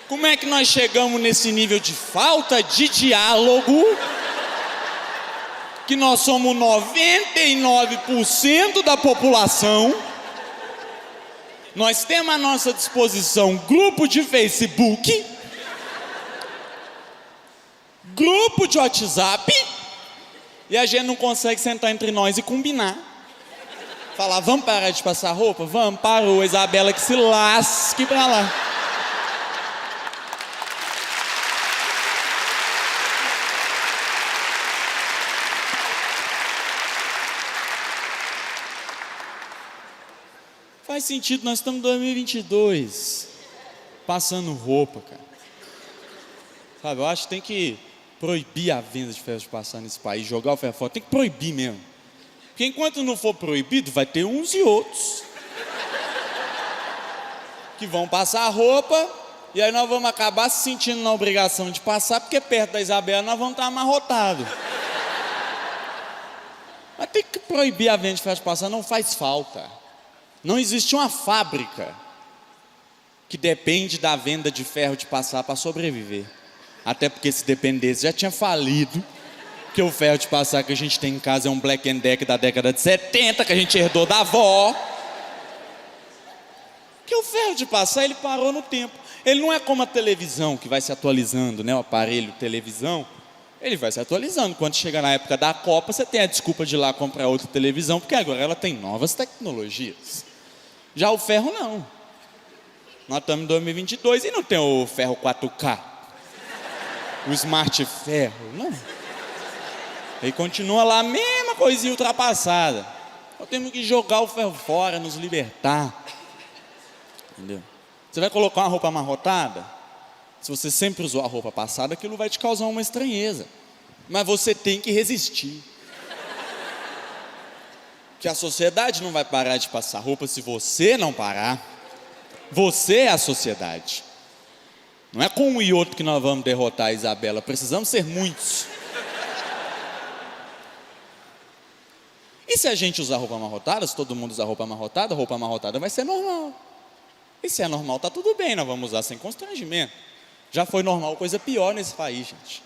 Como é que nós chegamos nesse nível de falta de diálogo? Que nós somos 99% da população. Nós temos à nossa disposição grupo de Facebook, grupo de WhatsApp E a gente não consegue sentar entre nós e combinar. Falar, vamos parar de passar roupa? Vamos, parou. A Isabela que se lasque pra lá. Faz sentido, nós estamos em 2022, passando roupa, cara. Sabe, eu acho que tem que proibir a venda de ferro de passar nesse país, jogar o ferro fora, tem que proibir mesmo. Porque enquanto não for proibido, vai ter uns e outros que vão passar roupa, e aí nós vamos acabar se sentindo na obrigação de passar, porque perto da Isabela nós vamos estar amarrotados. Mas tem que proibir a venda de ferro de passar, não faz falta. Não existe uma fábrica que depende da venda de ferro de passar para sobreviver. Até porque se dependesse já tinha falido. Porque o ferro de passar que a gente tem em casa é um Black & Decker da década de 70, que a gente herdou da avó. Porque o ferro de passar, ele parou no tempo. Ele não é como a televisão, que vai se atualizando, né? O aparelho televisão, ele vai se atualizando. Quando chega na época da Copa, você tem a desculpa de ir lá comprar outra televisão, porque agora ela tem novas tecnologias. Já o ferro não. Nós estamos em 2022 e não tem o ferro 4K. O Smart Ferro, não. Ele continua lá a mesma coisinha ultrapassada. Nós temos que jogar o ferro fora, nos libertar. Entendeu? Você vai colocar uma roupa amarrotada? Se você sempre usou a roupa passada, aquilo vai te causar uma estranheza. Mas você tem que resistir. Que a sociedade não vai parar de passar roupa se você não parar. Você é a sociedade. Não é com um e outro que nós vamos derrotar a Isabela. Precisamos ser muitos. E se a gente usar roupa amarrotada, se todo mundo usar roupa amarrotada vai ser normal. E se é normal, tá tudo bem, nós vamos usar sem constrangimento. Já foi normal coisa pior nesse país, gente.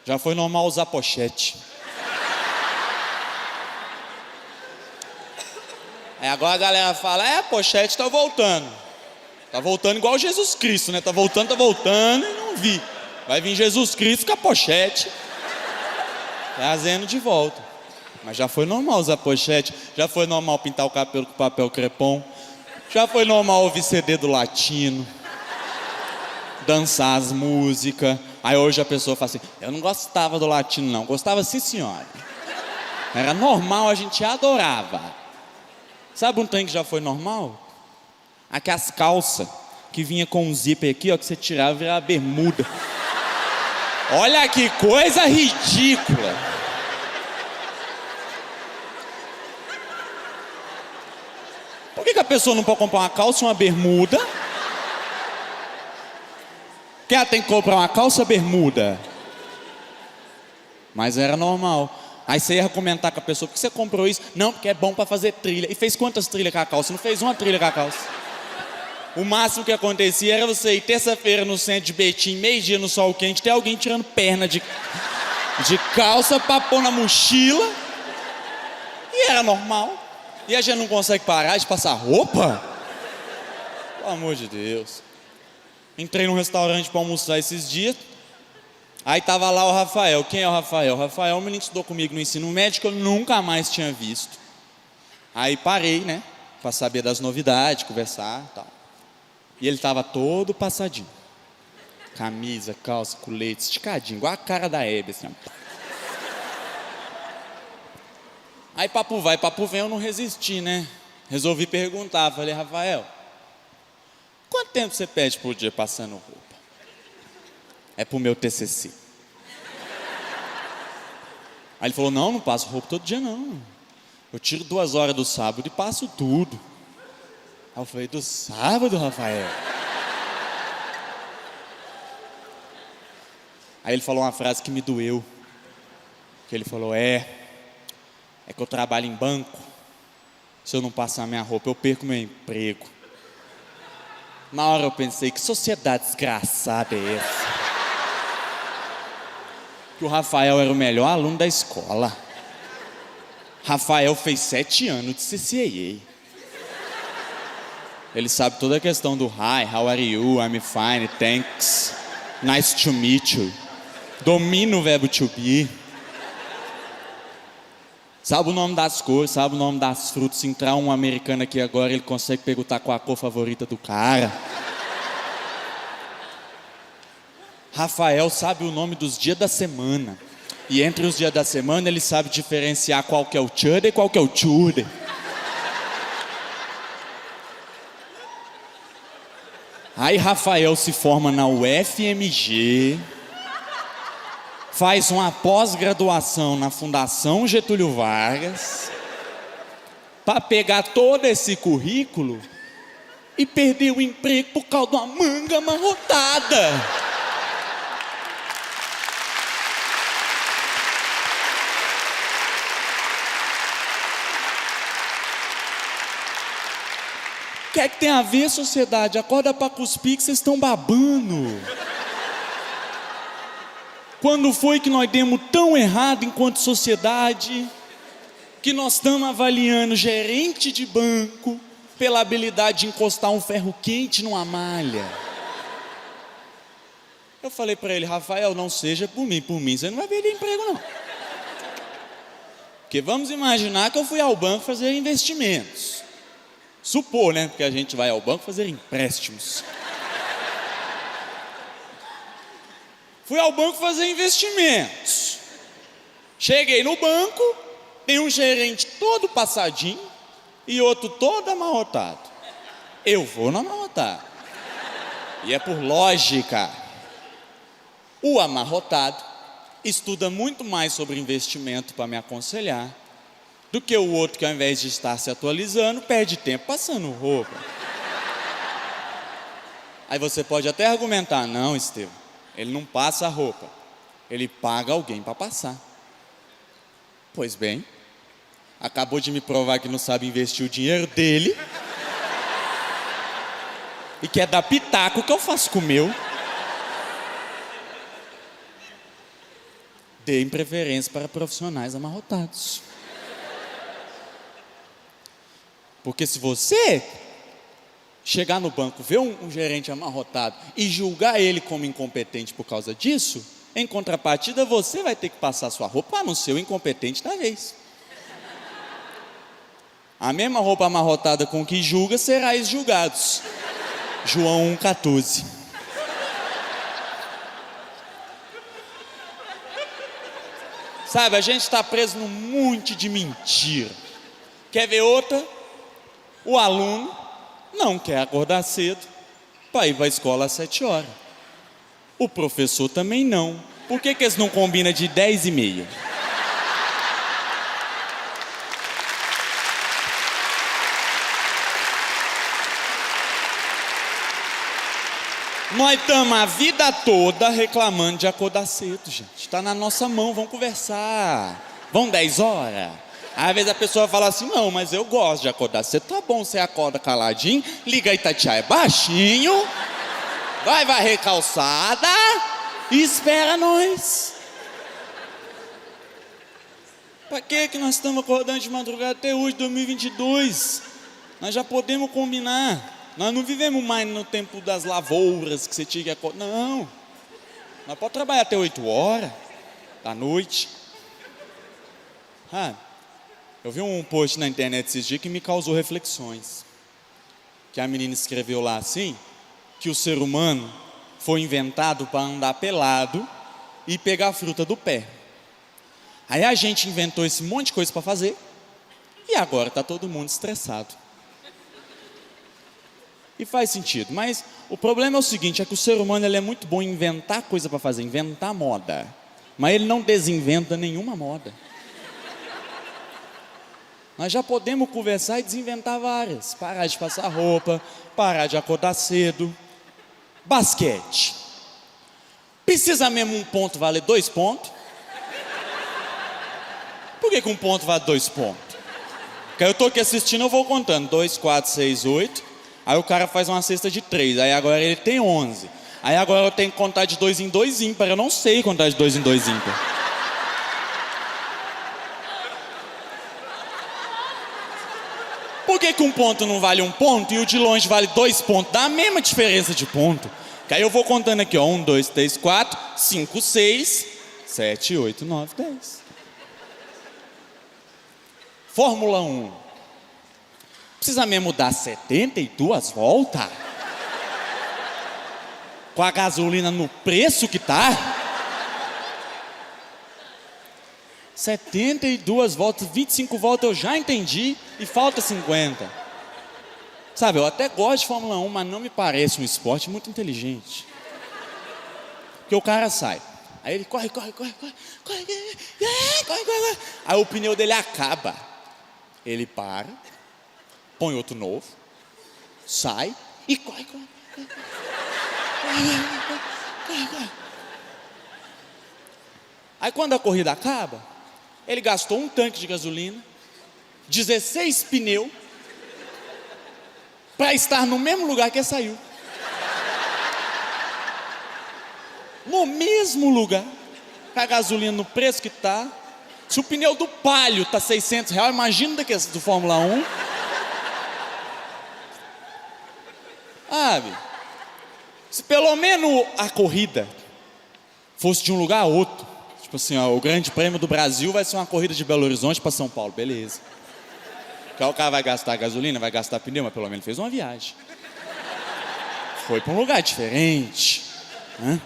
Já foi normal usar pochete. Aí agora a galera fala, a pochete tá voltando. Tá voltando igual Jesus Cristo, né? Tá voltando e não vi. Vai vir Jesus Cristo com a pochete trazendo de volta. Mas já foi normal usar pochete, já foi normal pintar o cabelo com papel crepom, já foi normal ouvir CD do Latino, dançar as músicas. Aí hoje a pessoa fala assim, eu não gostava do Latino não, gostava sim senhora. Era normal, a gente adorava. Sabe um trem que já foi normal? Aquelas calças que vinha com um zíper aqui, ó, que você tirava e virava bermuda. Olha que coisa ridícula. Por que a pessoa não pode comprar uma calça e uma bermuda? Porque ela tem que comprar uma calça e bermuda. Mas era normal. Aí você ia comentar com a pessoa, por que você comprou isso? Não, porque é bom pra fazer trilha. E fez quantas trilhas com a calça? Não fez uma trilha com a calça. O máximo que acontecia era você ir terça-feira no centro de Betim, meio-dia no sol quente, ter alguém tirando perna de calça pra pôr na mochila. E era normal. E a gente não consegue parar de passar roupa? Pelo amor de Deus. Entrei num restaurante pra almoçar esses dias. Aí tava lá o Rafael. Quem é o Rafael? O Rafael é um menino que estudou comigo no ensino médio que eu nunca mais tinha visto. Aí parei, né? Pra saber das novidades, conversar e tal. E ele tava todo passadinho. Camisa, calça, colete, esticadinho, igual a cara da Hebe, assim. Aí papo vai, papo vem, eu não resisti, né? Resolvi perguntar, falei, Rafael, quanto tempo você pede por dia passando roupa? É pro meu TCC. Aí ele falou, não passo roupa todo dia não. Eu tiro 2 horas do sábado e passo tudo. Aí eu falei, do sábado, Rafael? Aí ele falou uma frase que me doeu. Que ele falou, é que eu trabalho em banco. Se eu não passar minha roupa, eu perco meu emprego. Na hora eu pensei, que sociedade desgraçada é essa? Que o Rafael era o melhor aluno da escola. Rafael fez 7 anos de CCAA. Ele sabe toda a questão do hi, how are you, I'm fine, thanks, nice to meet you. Domina o verbo to be. Sabe o nome das cores, sabe o nome das frutas. Se entrar um americano aqui agora, ele consegue perguntar qual a cor favorita do cara. Rafael sabe o nome dos dias da semana. E entre os dias da semana, ele sabe diferenciar qual que é o cheddar e qual que é o cheddar. Aí Rafael se forma na UFMG, faz uma pós-graduação na Fundação Getúlio Vargas, para pegar todo esse currículo e perder o emprego por causa de uma manga amarrotada. O que é que tem a ver, sociedade? Acorda pra cuspir que vocês estão babando. Quando foi que nós demos tão errado enquanto sociedade que nós estamos avaliando gerente de banco pela habilidade de encostar um ferro quente numa malha? Eu falei pra ele, Rafael, não seja por mim você não vai perder emprego não. Porque vamos imaginar que eu fui ao banco fazer investimentos. Supor, né? Porque a gente vai ao banco fazer empréstimos. Fui ao banco fazer investimentos. Cheguei no banco, tem um gerente todo passadinho e outro todo amarrotado. Eu vou no amarrotado. E é por lógica. O amarrotado estuda muito mais sobre investimento para me aconselhar do que o outro que, ao invés de estar se atualizando, perde tempo passando roupa. Aí você pode até argumentar, não, Estevão, ele não passa a roupa, ele paga alguém para passar. Pois bem, acabou de me provar que não sabe investir o dinheiro dele e quer dar pitaco, que eu faço com o meu. Deem preferência para profissionais amarrotados. Porque se você chegar no banco, ver um gerente amarrotado e julgar ele como incompetente por causa disso, em contrapartida você vai ter que passar sua roupa para não ser o incompetente da vez. A mesma roupa amarrotada com que julga, serais julgados. João 1,14. Sabe, a gente está preso num monte de mentira. Quer ver outra? O aluno não quer acordar cedo para ir para a escola às 7 horas. O professor também não. Por que eles não combinam de 10h30? Nós estamos a vida toda reclamando de acordar cedo, gente. Está na nossa mão, vamos conversar. Vão 10 horas? Às vezes a pessoa fala assim, não, mas eu gosto de acordar cedo. Tá bom, você acorda caladinho, liga a Itatiaia baixinho, vai varrer calçada e espera nós. Pra que nós estamos acordando de madrugada até hoje, 2022? Nós já podemos combinar. Nós não vivemos mais no tempo das lavouras, que você tinha que acordar. Não. Nós podemos trabalhar até 8 horas da noite. Eu vi um post na internet esses dias que me causou reflexões. Que a menina escreveu lá assim, que o ser humano foi inventado para andar pelado e pegar a fruta do pé. Aí a gente inventou esse monte de coisa para fazer e agora está todo mundo estressado. E faz sentido, mas o problema é o seguinte, é que o ser humano ele é muito bom em inventar coisa para fazer, inventar moda. Mas ele não desinventa nenhuma moda. Nós já podemos conversar e desinventar várias. Parar de passar roupa, parar de acordar cedo. Basquete. Precisa mesmo um ponto valer 2 pontos? Por que um ponto vale 2 pontos? Porque eu estou aqui assistindo, eu vou contando. 2, 4, 6, 8. Aí o cara faz uma cesta de 3. Aí agora ele tem 11. Aí agora eu tenho que contar de 2 em 2 ímpar. Eu não sei contar de 2 em 2 ímpar. Por que um ponto não vale 1 ponto e o de longe vale 2 pontos? Dá a mesma diferença de ponto. Que aí eu vou contando aqui, ó. 1, 2, 3, 4, 5, 6, 7, 8, 9, 10. Fórmula 1. Precisa mesmo dar 72 voltas? Com a gasolina no preço que tá? 72 voltas, 25 voltas eu já entendi e falta 50. Sabe, eu até gosto de Fórmula 1, mas não me parece um esporte muito inteligente. Porque o cara sai, aí ele corre. Aí o pneu dele acaba. Ele para, põe outro novo, sai e corre. Aí quando a corrida acaba, ele gastou um tanque de gasolina, 16 pneus, para estar no mesmo lugar que ele saiu. No mesmo lugar, com a gasolina no preço que tá. Se o pneu do Palio tá R$600, imagina daqueles do Fórmula 1. Sabe? Se pelo menos a corrida fosse de um lugar a outro, tipo assim, ó, o Grande Prêmio do Brasil vai ser uma corrida de Belo Horizonte para São Paulo, beleza. Então o cara vai gastar gasolina, vai gastar pneu, mas pelo menos fez uma viagem. Foi para um lugar diferente, né?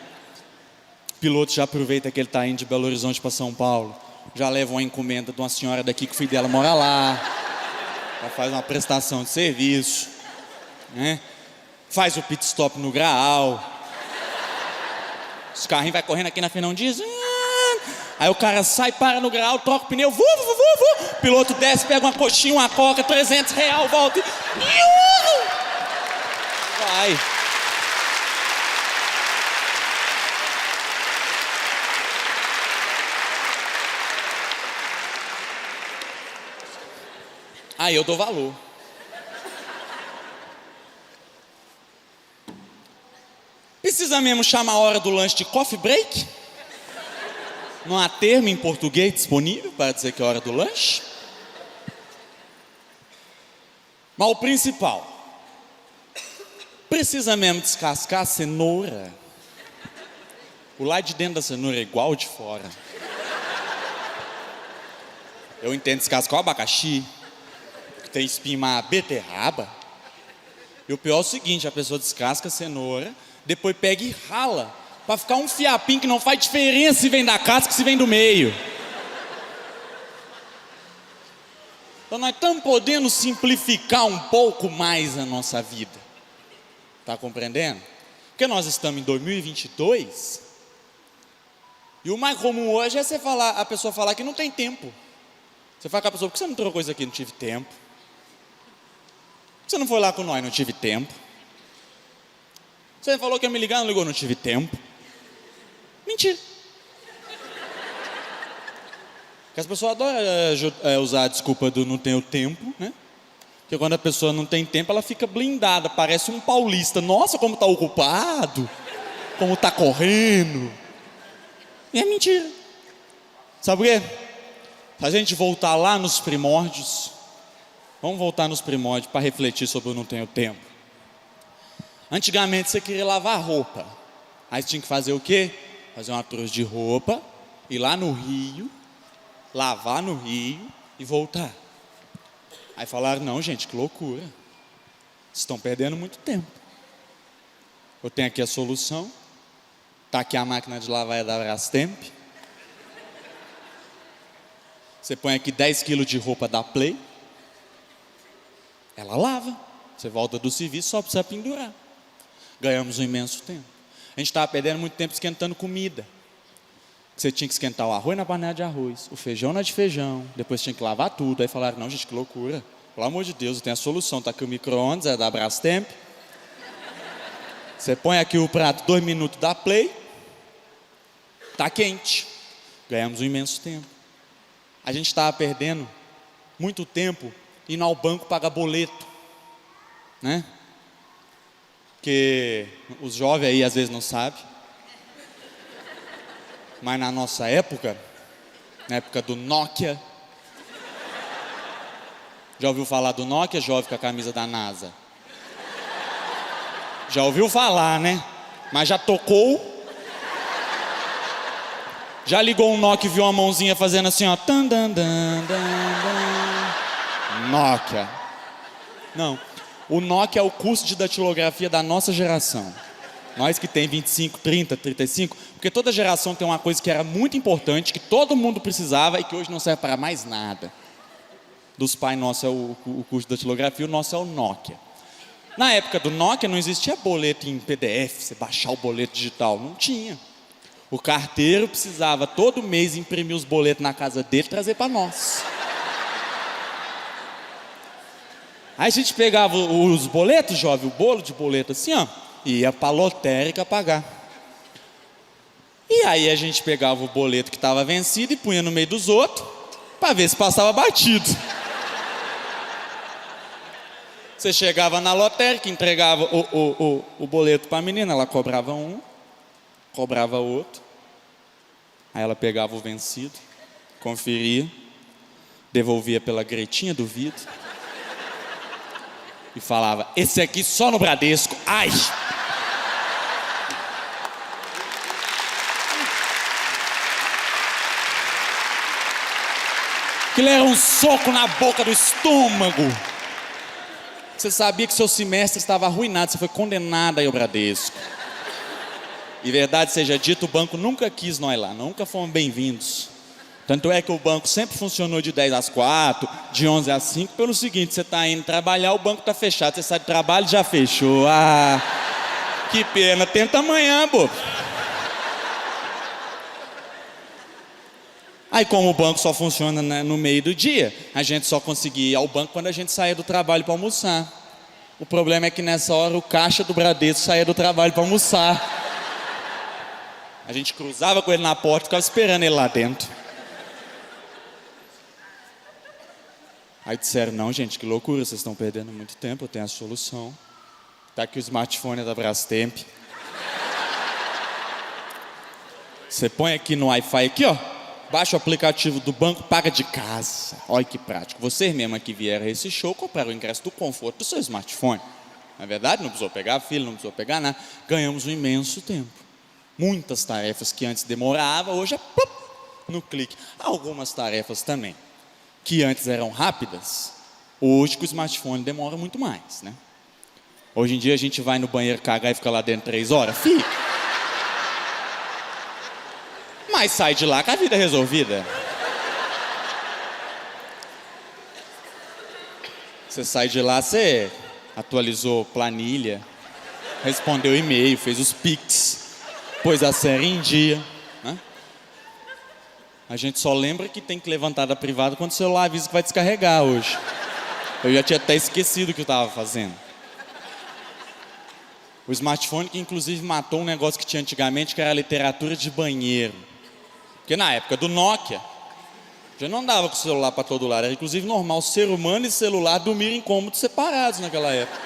O piloto já aproveita que ele está indo de Belo Horizonte para São Paulo, já leva uma encomenda de uma senhora daqui que o filho dela mora lá, já faz uma prestação de serviço, né? Faz o pit stop no Graal. Os carrinhos vai correndo aqui na Fernão Dias. Aí o cara sai, para no Graal, troca o pneu, o piloto desce, pega uma coxinha, uma coca, R$300, volta e... Vai. Aí eu dou valor. Precisa mesmo chamar a hora do lanche de coffee break? Não há termo em português disponível para dizer que é a hora do lanche? Mas o principal, precisa mesmo descascar a cenoura? O lado de dentro da cenoura é igual ao de fora. Eu entendo descascar o abacaxi, que tem espinho, mas a beterraba. E o pior é o seguinte, a pessoa descasca a cenoura, depois pega e rala, para ficar um fiapinho que não faz diferença se vem da casca, se vem do meio. Então nós estamos podendo simplificar um pouco mais a nossa vida. Tá compreendendo? Porque nós estamos em 2022 e o mais comum hoje é a pessoa falar que não tem tempo. Você fala com a pessoa, por que você não trocou isso aqui? Não tive tempo. Por que você não foi lá com nós? Não tive tempo. Você falou que ia me ligar, não ligou? Não tive tempo. Mentira. Porque as pessoas adoram usar a desculpa do não tenho tempo, né? Porque quando a pessoa não tem tempo, ela fica blindada, parece um paulista. Nossa, como tá ocupado, como tá correndo. E é mentira. Sabe por quê? Se a gente voltar lá nos primórdios, vamos voltar nos primórdios para refletir sobre o não tenho tempo. Antigamente você queria lavar roupa, aí você tinha que fazer o quê? Fazer uma trouxa de roupa, ir lá no rio, lavar no rio e voltar. Aí falaram, não gente, que loucura, vocês estão perdendo muito tempo. Eu tenho aqui a solução, está aqui a máquina de lavar da Brastemp. Você põe aqui 10 quilos de roupa da Play, ela lava, você volta do serviço, só precisa pendurar. Ganhamos um imenso tempo. A gente estava perdendo muito tempo esquentando comida. Você tinha que esquentar o arroz na panela de arroz, o feijão na de feijão, depois tinha que lavar tudo. Aí falaram, não gente, que loucura. Pelo amor de Deus, eu tenho a solução, está aqui o micro-ondas, é da Brastemp. Você põe aqui o prato, 2 minutos da Play, está quente. Ganhamos um imenso tempo. A gente estava perdendo muito tempo indo ao banco pagar boleto, né? Porque os jovens aí às vezes não sabem, mas na nossa época, na época do Nokia, já ouviu falar do Nokia, jovem com a camisa da NASA? Já ouviu falar, né? Mas já tocou? Já ligou um Nokia e viu uma mãozinha fazendo assim, ó. Tan, dan, dan, dan, dan. Nokia. Não. O Nokia é o custo de datilografia da nossa geração. Nós que tem 25, 30, 35, porque toda geração tem uma coisa que era muito importante, que todo mundo precisava e que hoje não serve para mais nada. Dos pais, nosso é o custo de datilografia, o nosso é o Nokia. Na época do Nokia não existia boleto em PDF, você baixar o boleto digital, não tinha. O carteiro precisava todo mês imprimir os boletos na casa dele e trazer para nós. Aí a gente pegava os boletos, jovem, o bolo de boleto assim, ó, e ia pra lotérica pagar. E aí a gente pegava o boleto que estava vencido e punha no meio dos outros para ver se passava batido. Você chegava na lotérica, entregava o boleto para a menina, ela cobrava um, cobrava outro. Aí ela pegava o vencido, conferia, devolvia pela gretinha do vidro e falava: esse aqui só no Bradesco. Ai! Aquilo era um soco na boca do estômago. Você sabia que seu semestre estava arruinado, você foi condenado aí ao Bradesco. E verdade seja dita, o banco nunca quis nós lá, nunca fomos bem-vindos. Tanto é que o banco sempre funcionou de 10 às 4, de 11 às 5, pelo seguinte: você está indo trabalhar, o banco está fechado, você sai do trabalho e já fechou. Ah, que pena, tenta amanhã, bobo. Aí, como o banco só funciona, né, no meio do dia, a gente só conseguia ir ao banco quando a gente saía do trabalho para almoçar. O problema é que nessa hora o caixa do Bradesco saía do trabalho para almoçar. A gente cruzava com ele na porta e ficava esperando ele lá dentro. Aí disseram: não, gente, que loucura, vocês estão perdendo muito tempo, eu tenho a solução. Tá aqui o smartphone da Brastemp. Você põe aqui no Wi-Fi aqui, ó. Baixa o aplicativo do banco, paga de casa. Olha que prático. Vocês mesmo que vieram a esse show compraram o ingresso do conforto do seu smartphone. Na verdade, não precisou pegar fila, não precisou pegar nada. Ganhamos um imenso tempo. Muitas tarefas que antes demoravam, hoje é plup, no clique. Algumas tarefas também, que antes eram rápidas, hoje com o smartphone demora muito mais, né? Hoje em dia a gente vai no banheiro cagar e fica lá dentro 3 horas? Fica. Mas sai de lá com a vida resolvida. Você sai de lá, você atualizou planilha, respondeu e-mail, fez os Pix, pôs a série em dia, né? A gente só lembra que tem que levantar da privada quando o celular avisa que vai descarregar hoje. Eu já tinha até esquecido o que eu estava fazendo. O smartphone que inclusive matou um negócio que tinha antigamente, que era a literatura de banheiro. Porque na época do Nokia, já não andava com o celular para todo lado. Era inclusive normal ser humano e celular dormirem em cômodos separados naquela época.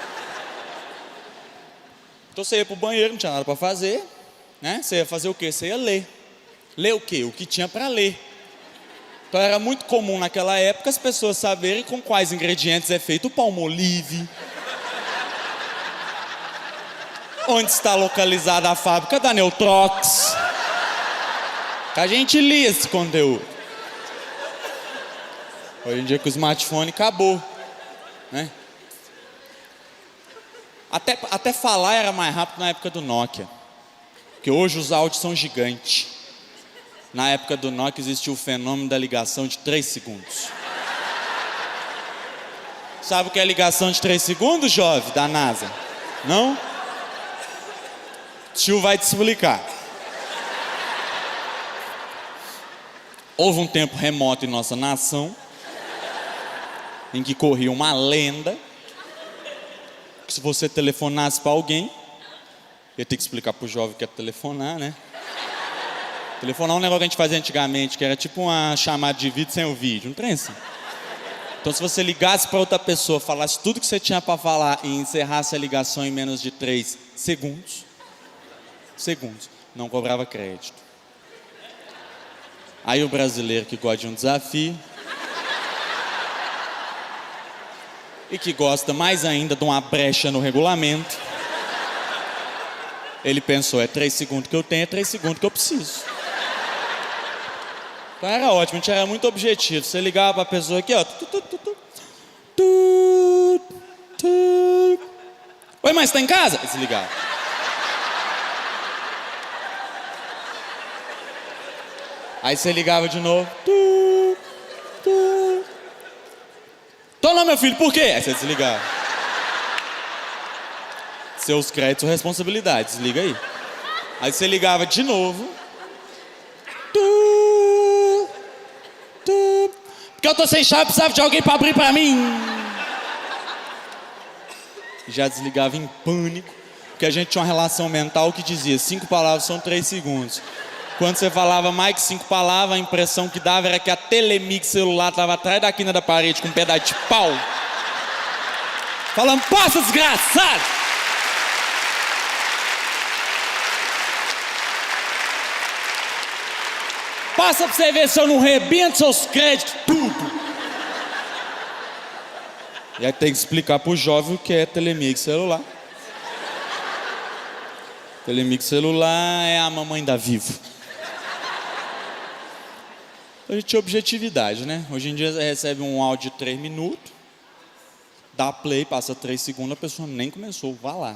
Então você ia pro banheiro, não tinha nada para fazer, né? Você ia fazer o quê? Você ia ler. Ler o quê? O que tinha para ler. Então era muito comum naquela época as pessoas saberem com quais ingredientes é feito o Palmolive. Onde está localizada a fábrica da Neutrox. A gente lia esse conteúdo. Hoje em dia com o smartphone acabou, né? Até falar era mais rápido na época do Nokia. Porque hoje os áudios são gigantes. Na época do Nokia existia o fenômeno da ligação de 3 segundos. Sabe o que é ligação de 3 segundos, jovem, da NASA? Não? Tio vai te explicar. Houve um tempo remoto em nossa nação em que corria uma lenda que se você telefonasse para alguém, ia ter que explicar pro jovem que é telefonar, né? Telefonar é um negócio que a gente fazia antigamente, que era tipo uma chamada de vídeo sem o vídeo, não tem assim? Então se você ligasse para outra pessoa, falasse tudo que você tinha para falar e encerrasse a ligação em menos de 3 segundos, não cobrava crédito. Aí o brasileiro que gosta de um desafio e que gosta mais ainda de uma brecha no regulamento, ele pensou: é 3 segundos que eu tenho, é 3 segundos que eu preciso. Então era ótimo, a gente era muito objetivo. Você ligava para a pessoa aqui, ó, Tu, tu. Oi, mãe, você tá em casa? Desligava. Aí você ligava de novo. Tu, tu. Tô não, meu filho, por quê? Aí você desligava. Seus créditos, responsabilidade, desliga aí. Aí você ligava de novo. Tu, tu. Porque eu tô sem chave, precisava de alguém pra abrir pra mim. Já desligava em pânico, porque a gente tinha uma relação mental que dizia 5 palavras são 3 segundos. Quando você falava mais que 5 palavras, a impressão que dava era que a Telemix celular tava atrás da quina da parede com um pedaço de pau. Falando, passa, desgraçado! Passa pra você ver se eu não rebento seus créditos, tudo. E aí tem que explicar pro jovem o que é Telemix celular. Telemix celular é a mamãe da Vivo. A gente tinha objetividade, né? Hoje em dia você recebe um áudio de 3 minutos, dá play, passa 3 segundos, a pessoa nem começou, vá lá.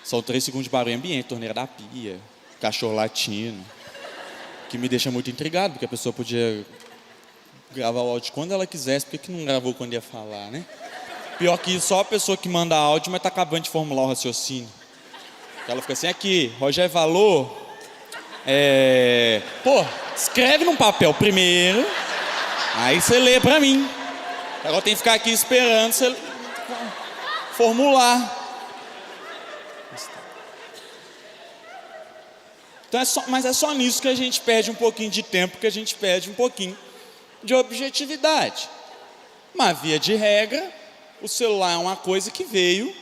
São 3 segundos de barulho ambiente, torneira da pia, cachorro latindo. Que me deixa muito intrigado, porque a pessoa podia gravar o áudio quando ela quisesse, por que não gravou quando ia falar, né? Pior que só a pessoa que manda áudio, mas tá acabando de formular o raciocínio. Ela fica assim, aqui, Rogério falou, pô, escreve num papel primeiro, aí você lê pra mim. Agora tem que ficar aqui esperando você formular. Então mas é só nisso que a gente perde um pouquinho de tempo, que a gente perde um pouquinho de objetividade. Mas, via de regra, o celular é uma coisa que veio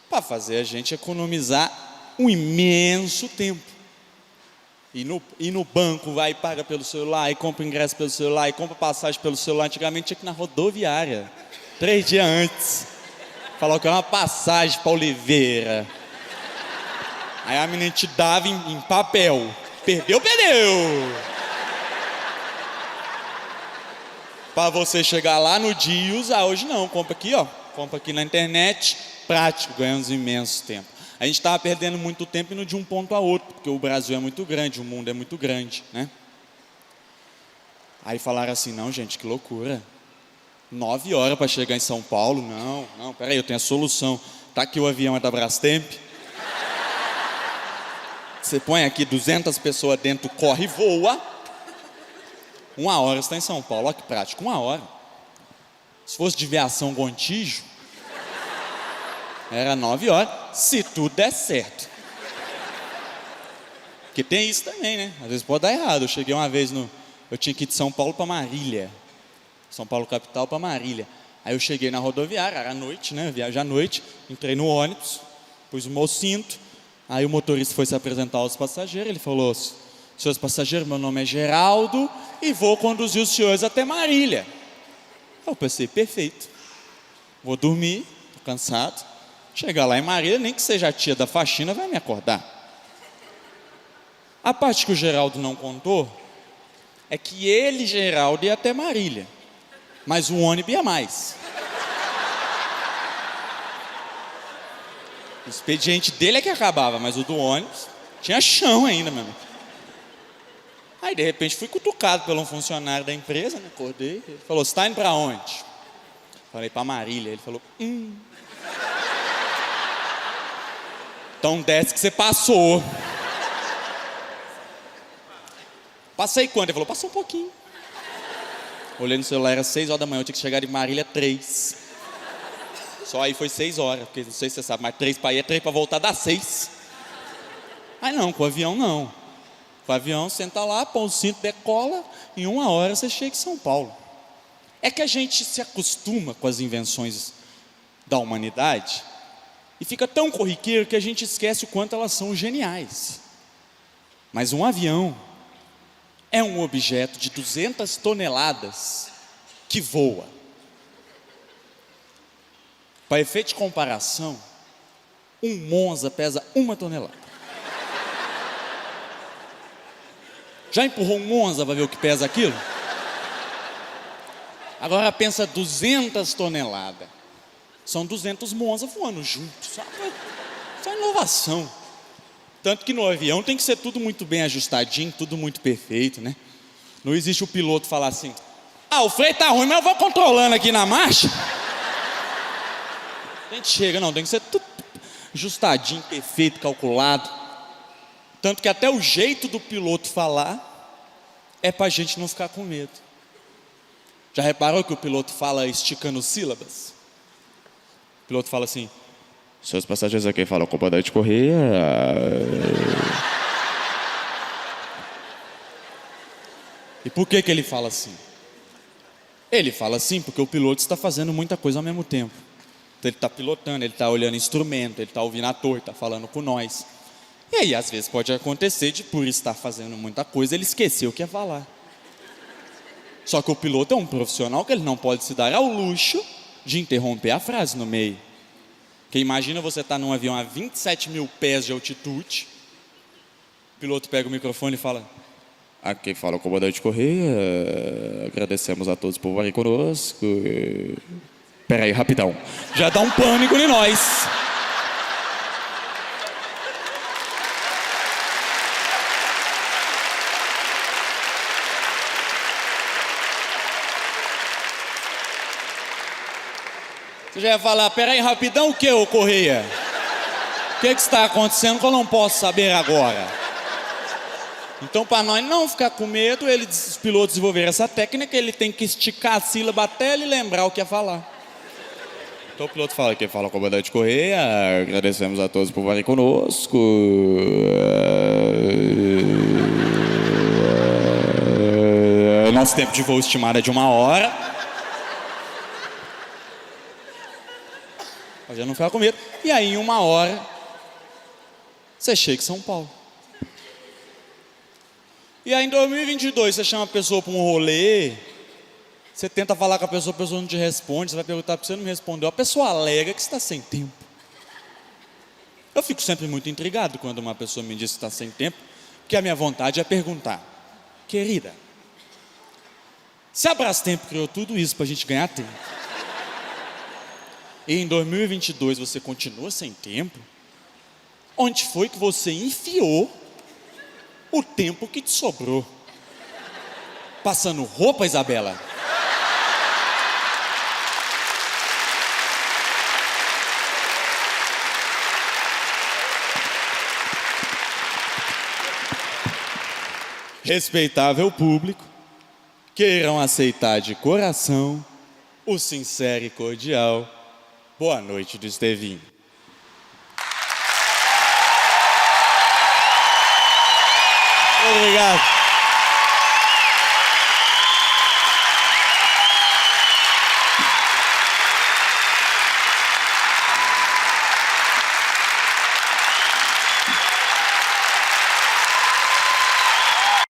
para fazer a gente economizar um imenso tempo. E no banco, vai e paga pelo celular, e compra ingresso pelo celular, e compra passagem pelo celular. Antigamente tinha que ir na rodoviária, 3 dias antes. Falou que era uma passagem para Oliveira. Aí a menina te dava em papel. Perdeu. Para você chegar lá no dia e usar. Hoje não, compra aqui, ó. Compra aqui na internet, prático, ganhamos imenso tempo. A gente estava perdendo muito tempo indo de um ponto a outro, porque o Brasil é muito grande, o mundo é muito grande, né? Aí falaram assim, não, gente, que loucura. 9 horas para chegar em São Paulo? Não, peraí, eu tenho a solução. Tá aqui o avião, é da Brastemp. Você põe aqui 200 pessoas dentro, corre e voa. 1 hora você está em São Paulo, olha que prático, 1 hora. Se fosse de viação Gontijo, era 9 horas, se tudo der certo. Porque tem isso também, né? Às vezes pode dar errado. Eu cheguei uma vez eu tinha que ir de São Paulo para Marília. São Paulo capital para Marília. Aí eu cheguei na rodoviária, era à noite, né? Viagem à noite, entrei no ônibus, pus o meu cinto. Aí o motorista foi se apresentar aos passageiros, ele falou, senhores passageiros, meu nome é Geraldo e vou conduzir os senhores até Marília. Eu pensei, perfeito, vou dormir, tô cansado, chegar lá em Marília, nem que seja a tia da faxina, vai me acordar. A parte que o Geraldo não contou é que ele, Geraldo, ia até Marília, mas o ônibus ia mais. O expediente dele é que acabava, mas o do ônibus tinha chão ainda, meu amigo. Aí, de repente, fui cutucado por um funcionário da empresa, né? Acordei, ele falou, você está indo para onde? Falei, para Marília. Ele falou, Então desce que você passou. Passei quando? Ele falou, passou um pouquinho. Olhei no celular, era 6 horas da manhã, eu tinha que chegar em Marília 3. Só aí foi 6 horas, porque não sei se você sabe, mas 3 para ir é 3 para voltar, dá 6. Aí não, com o avião não. Com o avião, senta lá, põe o cinto, decola, em 1 hora você chega em São Paulo. É que a gente se acostuma com as invenções da humanidade e fica tão corriqueiro que a gente esquece o quanto elas são geniais. Mas um avião é um objeto de 200 toneladas que voa. Para efeito de comparação, um Monza pesa 1 tonelada. Já empurrou um Monza para ver o que pesa aquilo? Agora pensa 200 toneladas. São 200 Monza voando juntos. Sabe? Isso é inovação. Tanto que no avião tem que ser tudo muito bem ajustadinho, tudo muito perfeito, né? Não existe o piloto falar assim: ah, o freio tá ruim, mas eu vou controlando aqui na marcha. A gente chega, não, tem que ser tudo ajustadinho, perfeito, calculado. Tanto que até o jeito do piloto falar é pra gente não ficar com medo. Já reparou que o piloto fala esticando sílabas? O piloto fala assim: seus passageiros aqui falam comandante Correia. E por que ele fala assim? Ele fala assim porque o piloto está fazendo muita coisa ao mesmo tempo. Então ele está pilotando, ele está olhando instrumento, ele está ouvindo ator, está falando com nós. E aí às vezes pode acontecer de, por estar fazendo muita coisa, ele esqueceu o que ia falar. Só que o piloto é um profissional que ele não pode se dar ao luxo de interromper a frase no meio. Porque imagina você estar num avião a 27 mil pés de altitude, o piloto pega o microfone e fala: aqui fala o comandante Correia, agradecemos a todos por virem conosco. Peraí, rapidão. Já dá um pânico em nós. Você já ia falar: peraí, rapidão, o que, ô Correia? O que está acontecendo que eu não posso saber agora? Então, para nós não ficar com medo, os pilotos desenvolveram essa técnica, ele tem que esticar a sílaba até ele lembrar o que ia falar. Então o piloto fala: aqui fala o comandante Correia, agradecemos a todos por virem conosco. Nosso tempo de voo estimado é de 1 hora. Pra já não ficar com medo. E aí, em 1 hora, você chega em São Paulo. E aí em 2022 você chama a pessoa para um rolê, você tenta falar com a pessoa não te responde, você vai perguntar porque você não me respondeu, a pessoa alega que está sem tempo. Eu fico sempre muito intrigado quando uma pessoa me diz que está sem tempo, porque a minha vontade é perguntar: querida, se a Brastemp criou tudo isso para a gente ganhar tempo, e em 2022 você continua sem tempo, onde foi que você enfiou o tempo que te sobrou? Passando roupa, Isabela? Respeitável público, queiram aceitar de coração o sincero e cordial boa noite do Estevinho. Obrigado.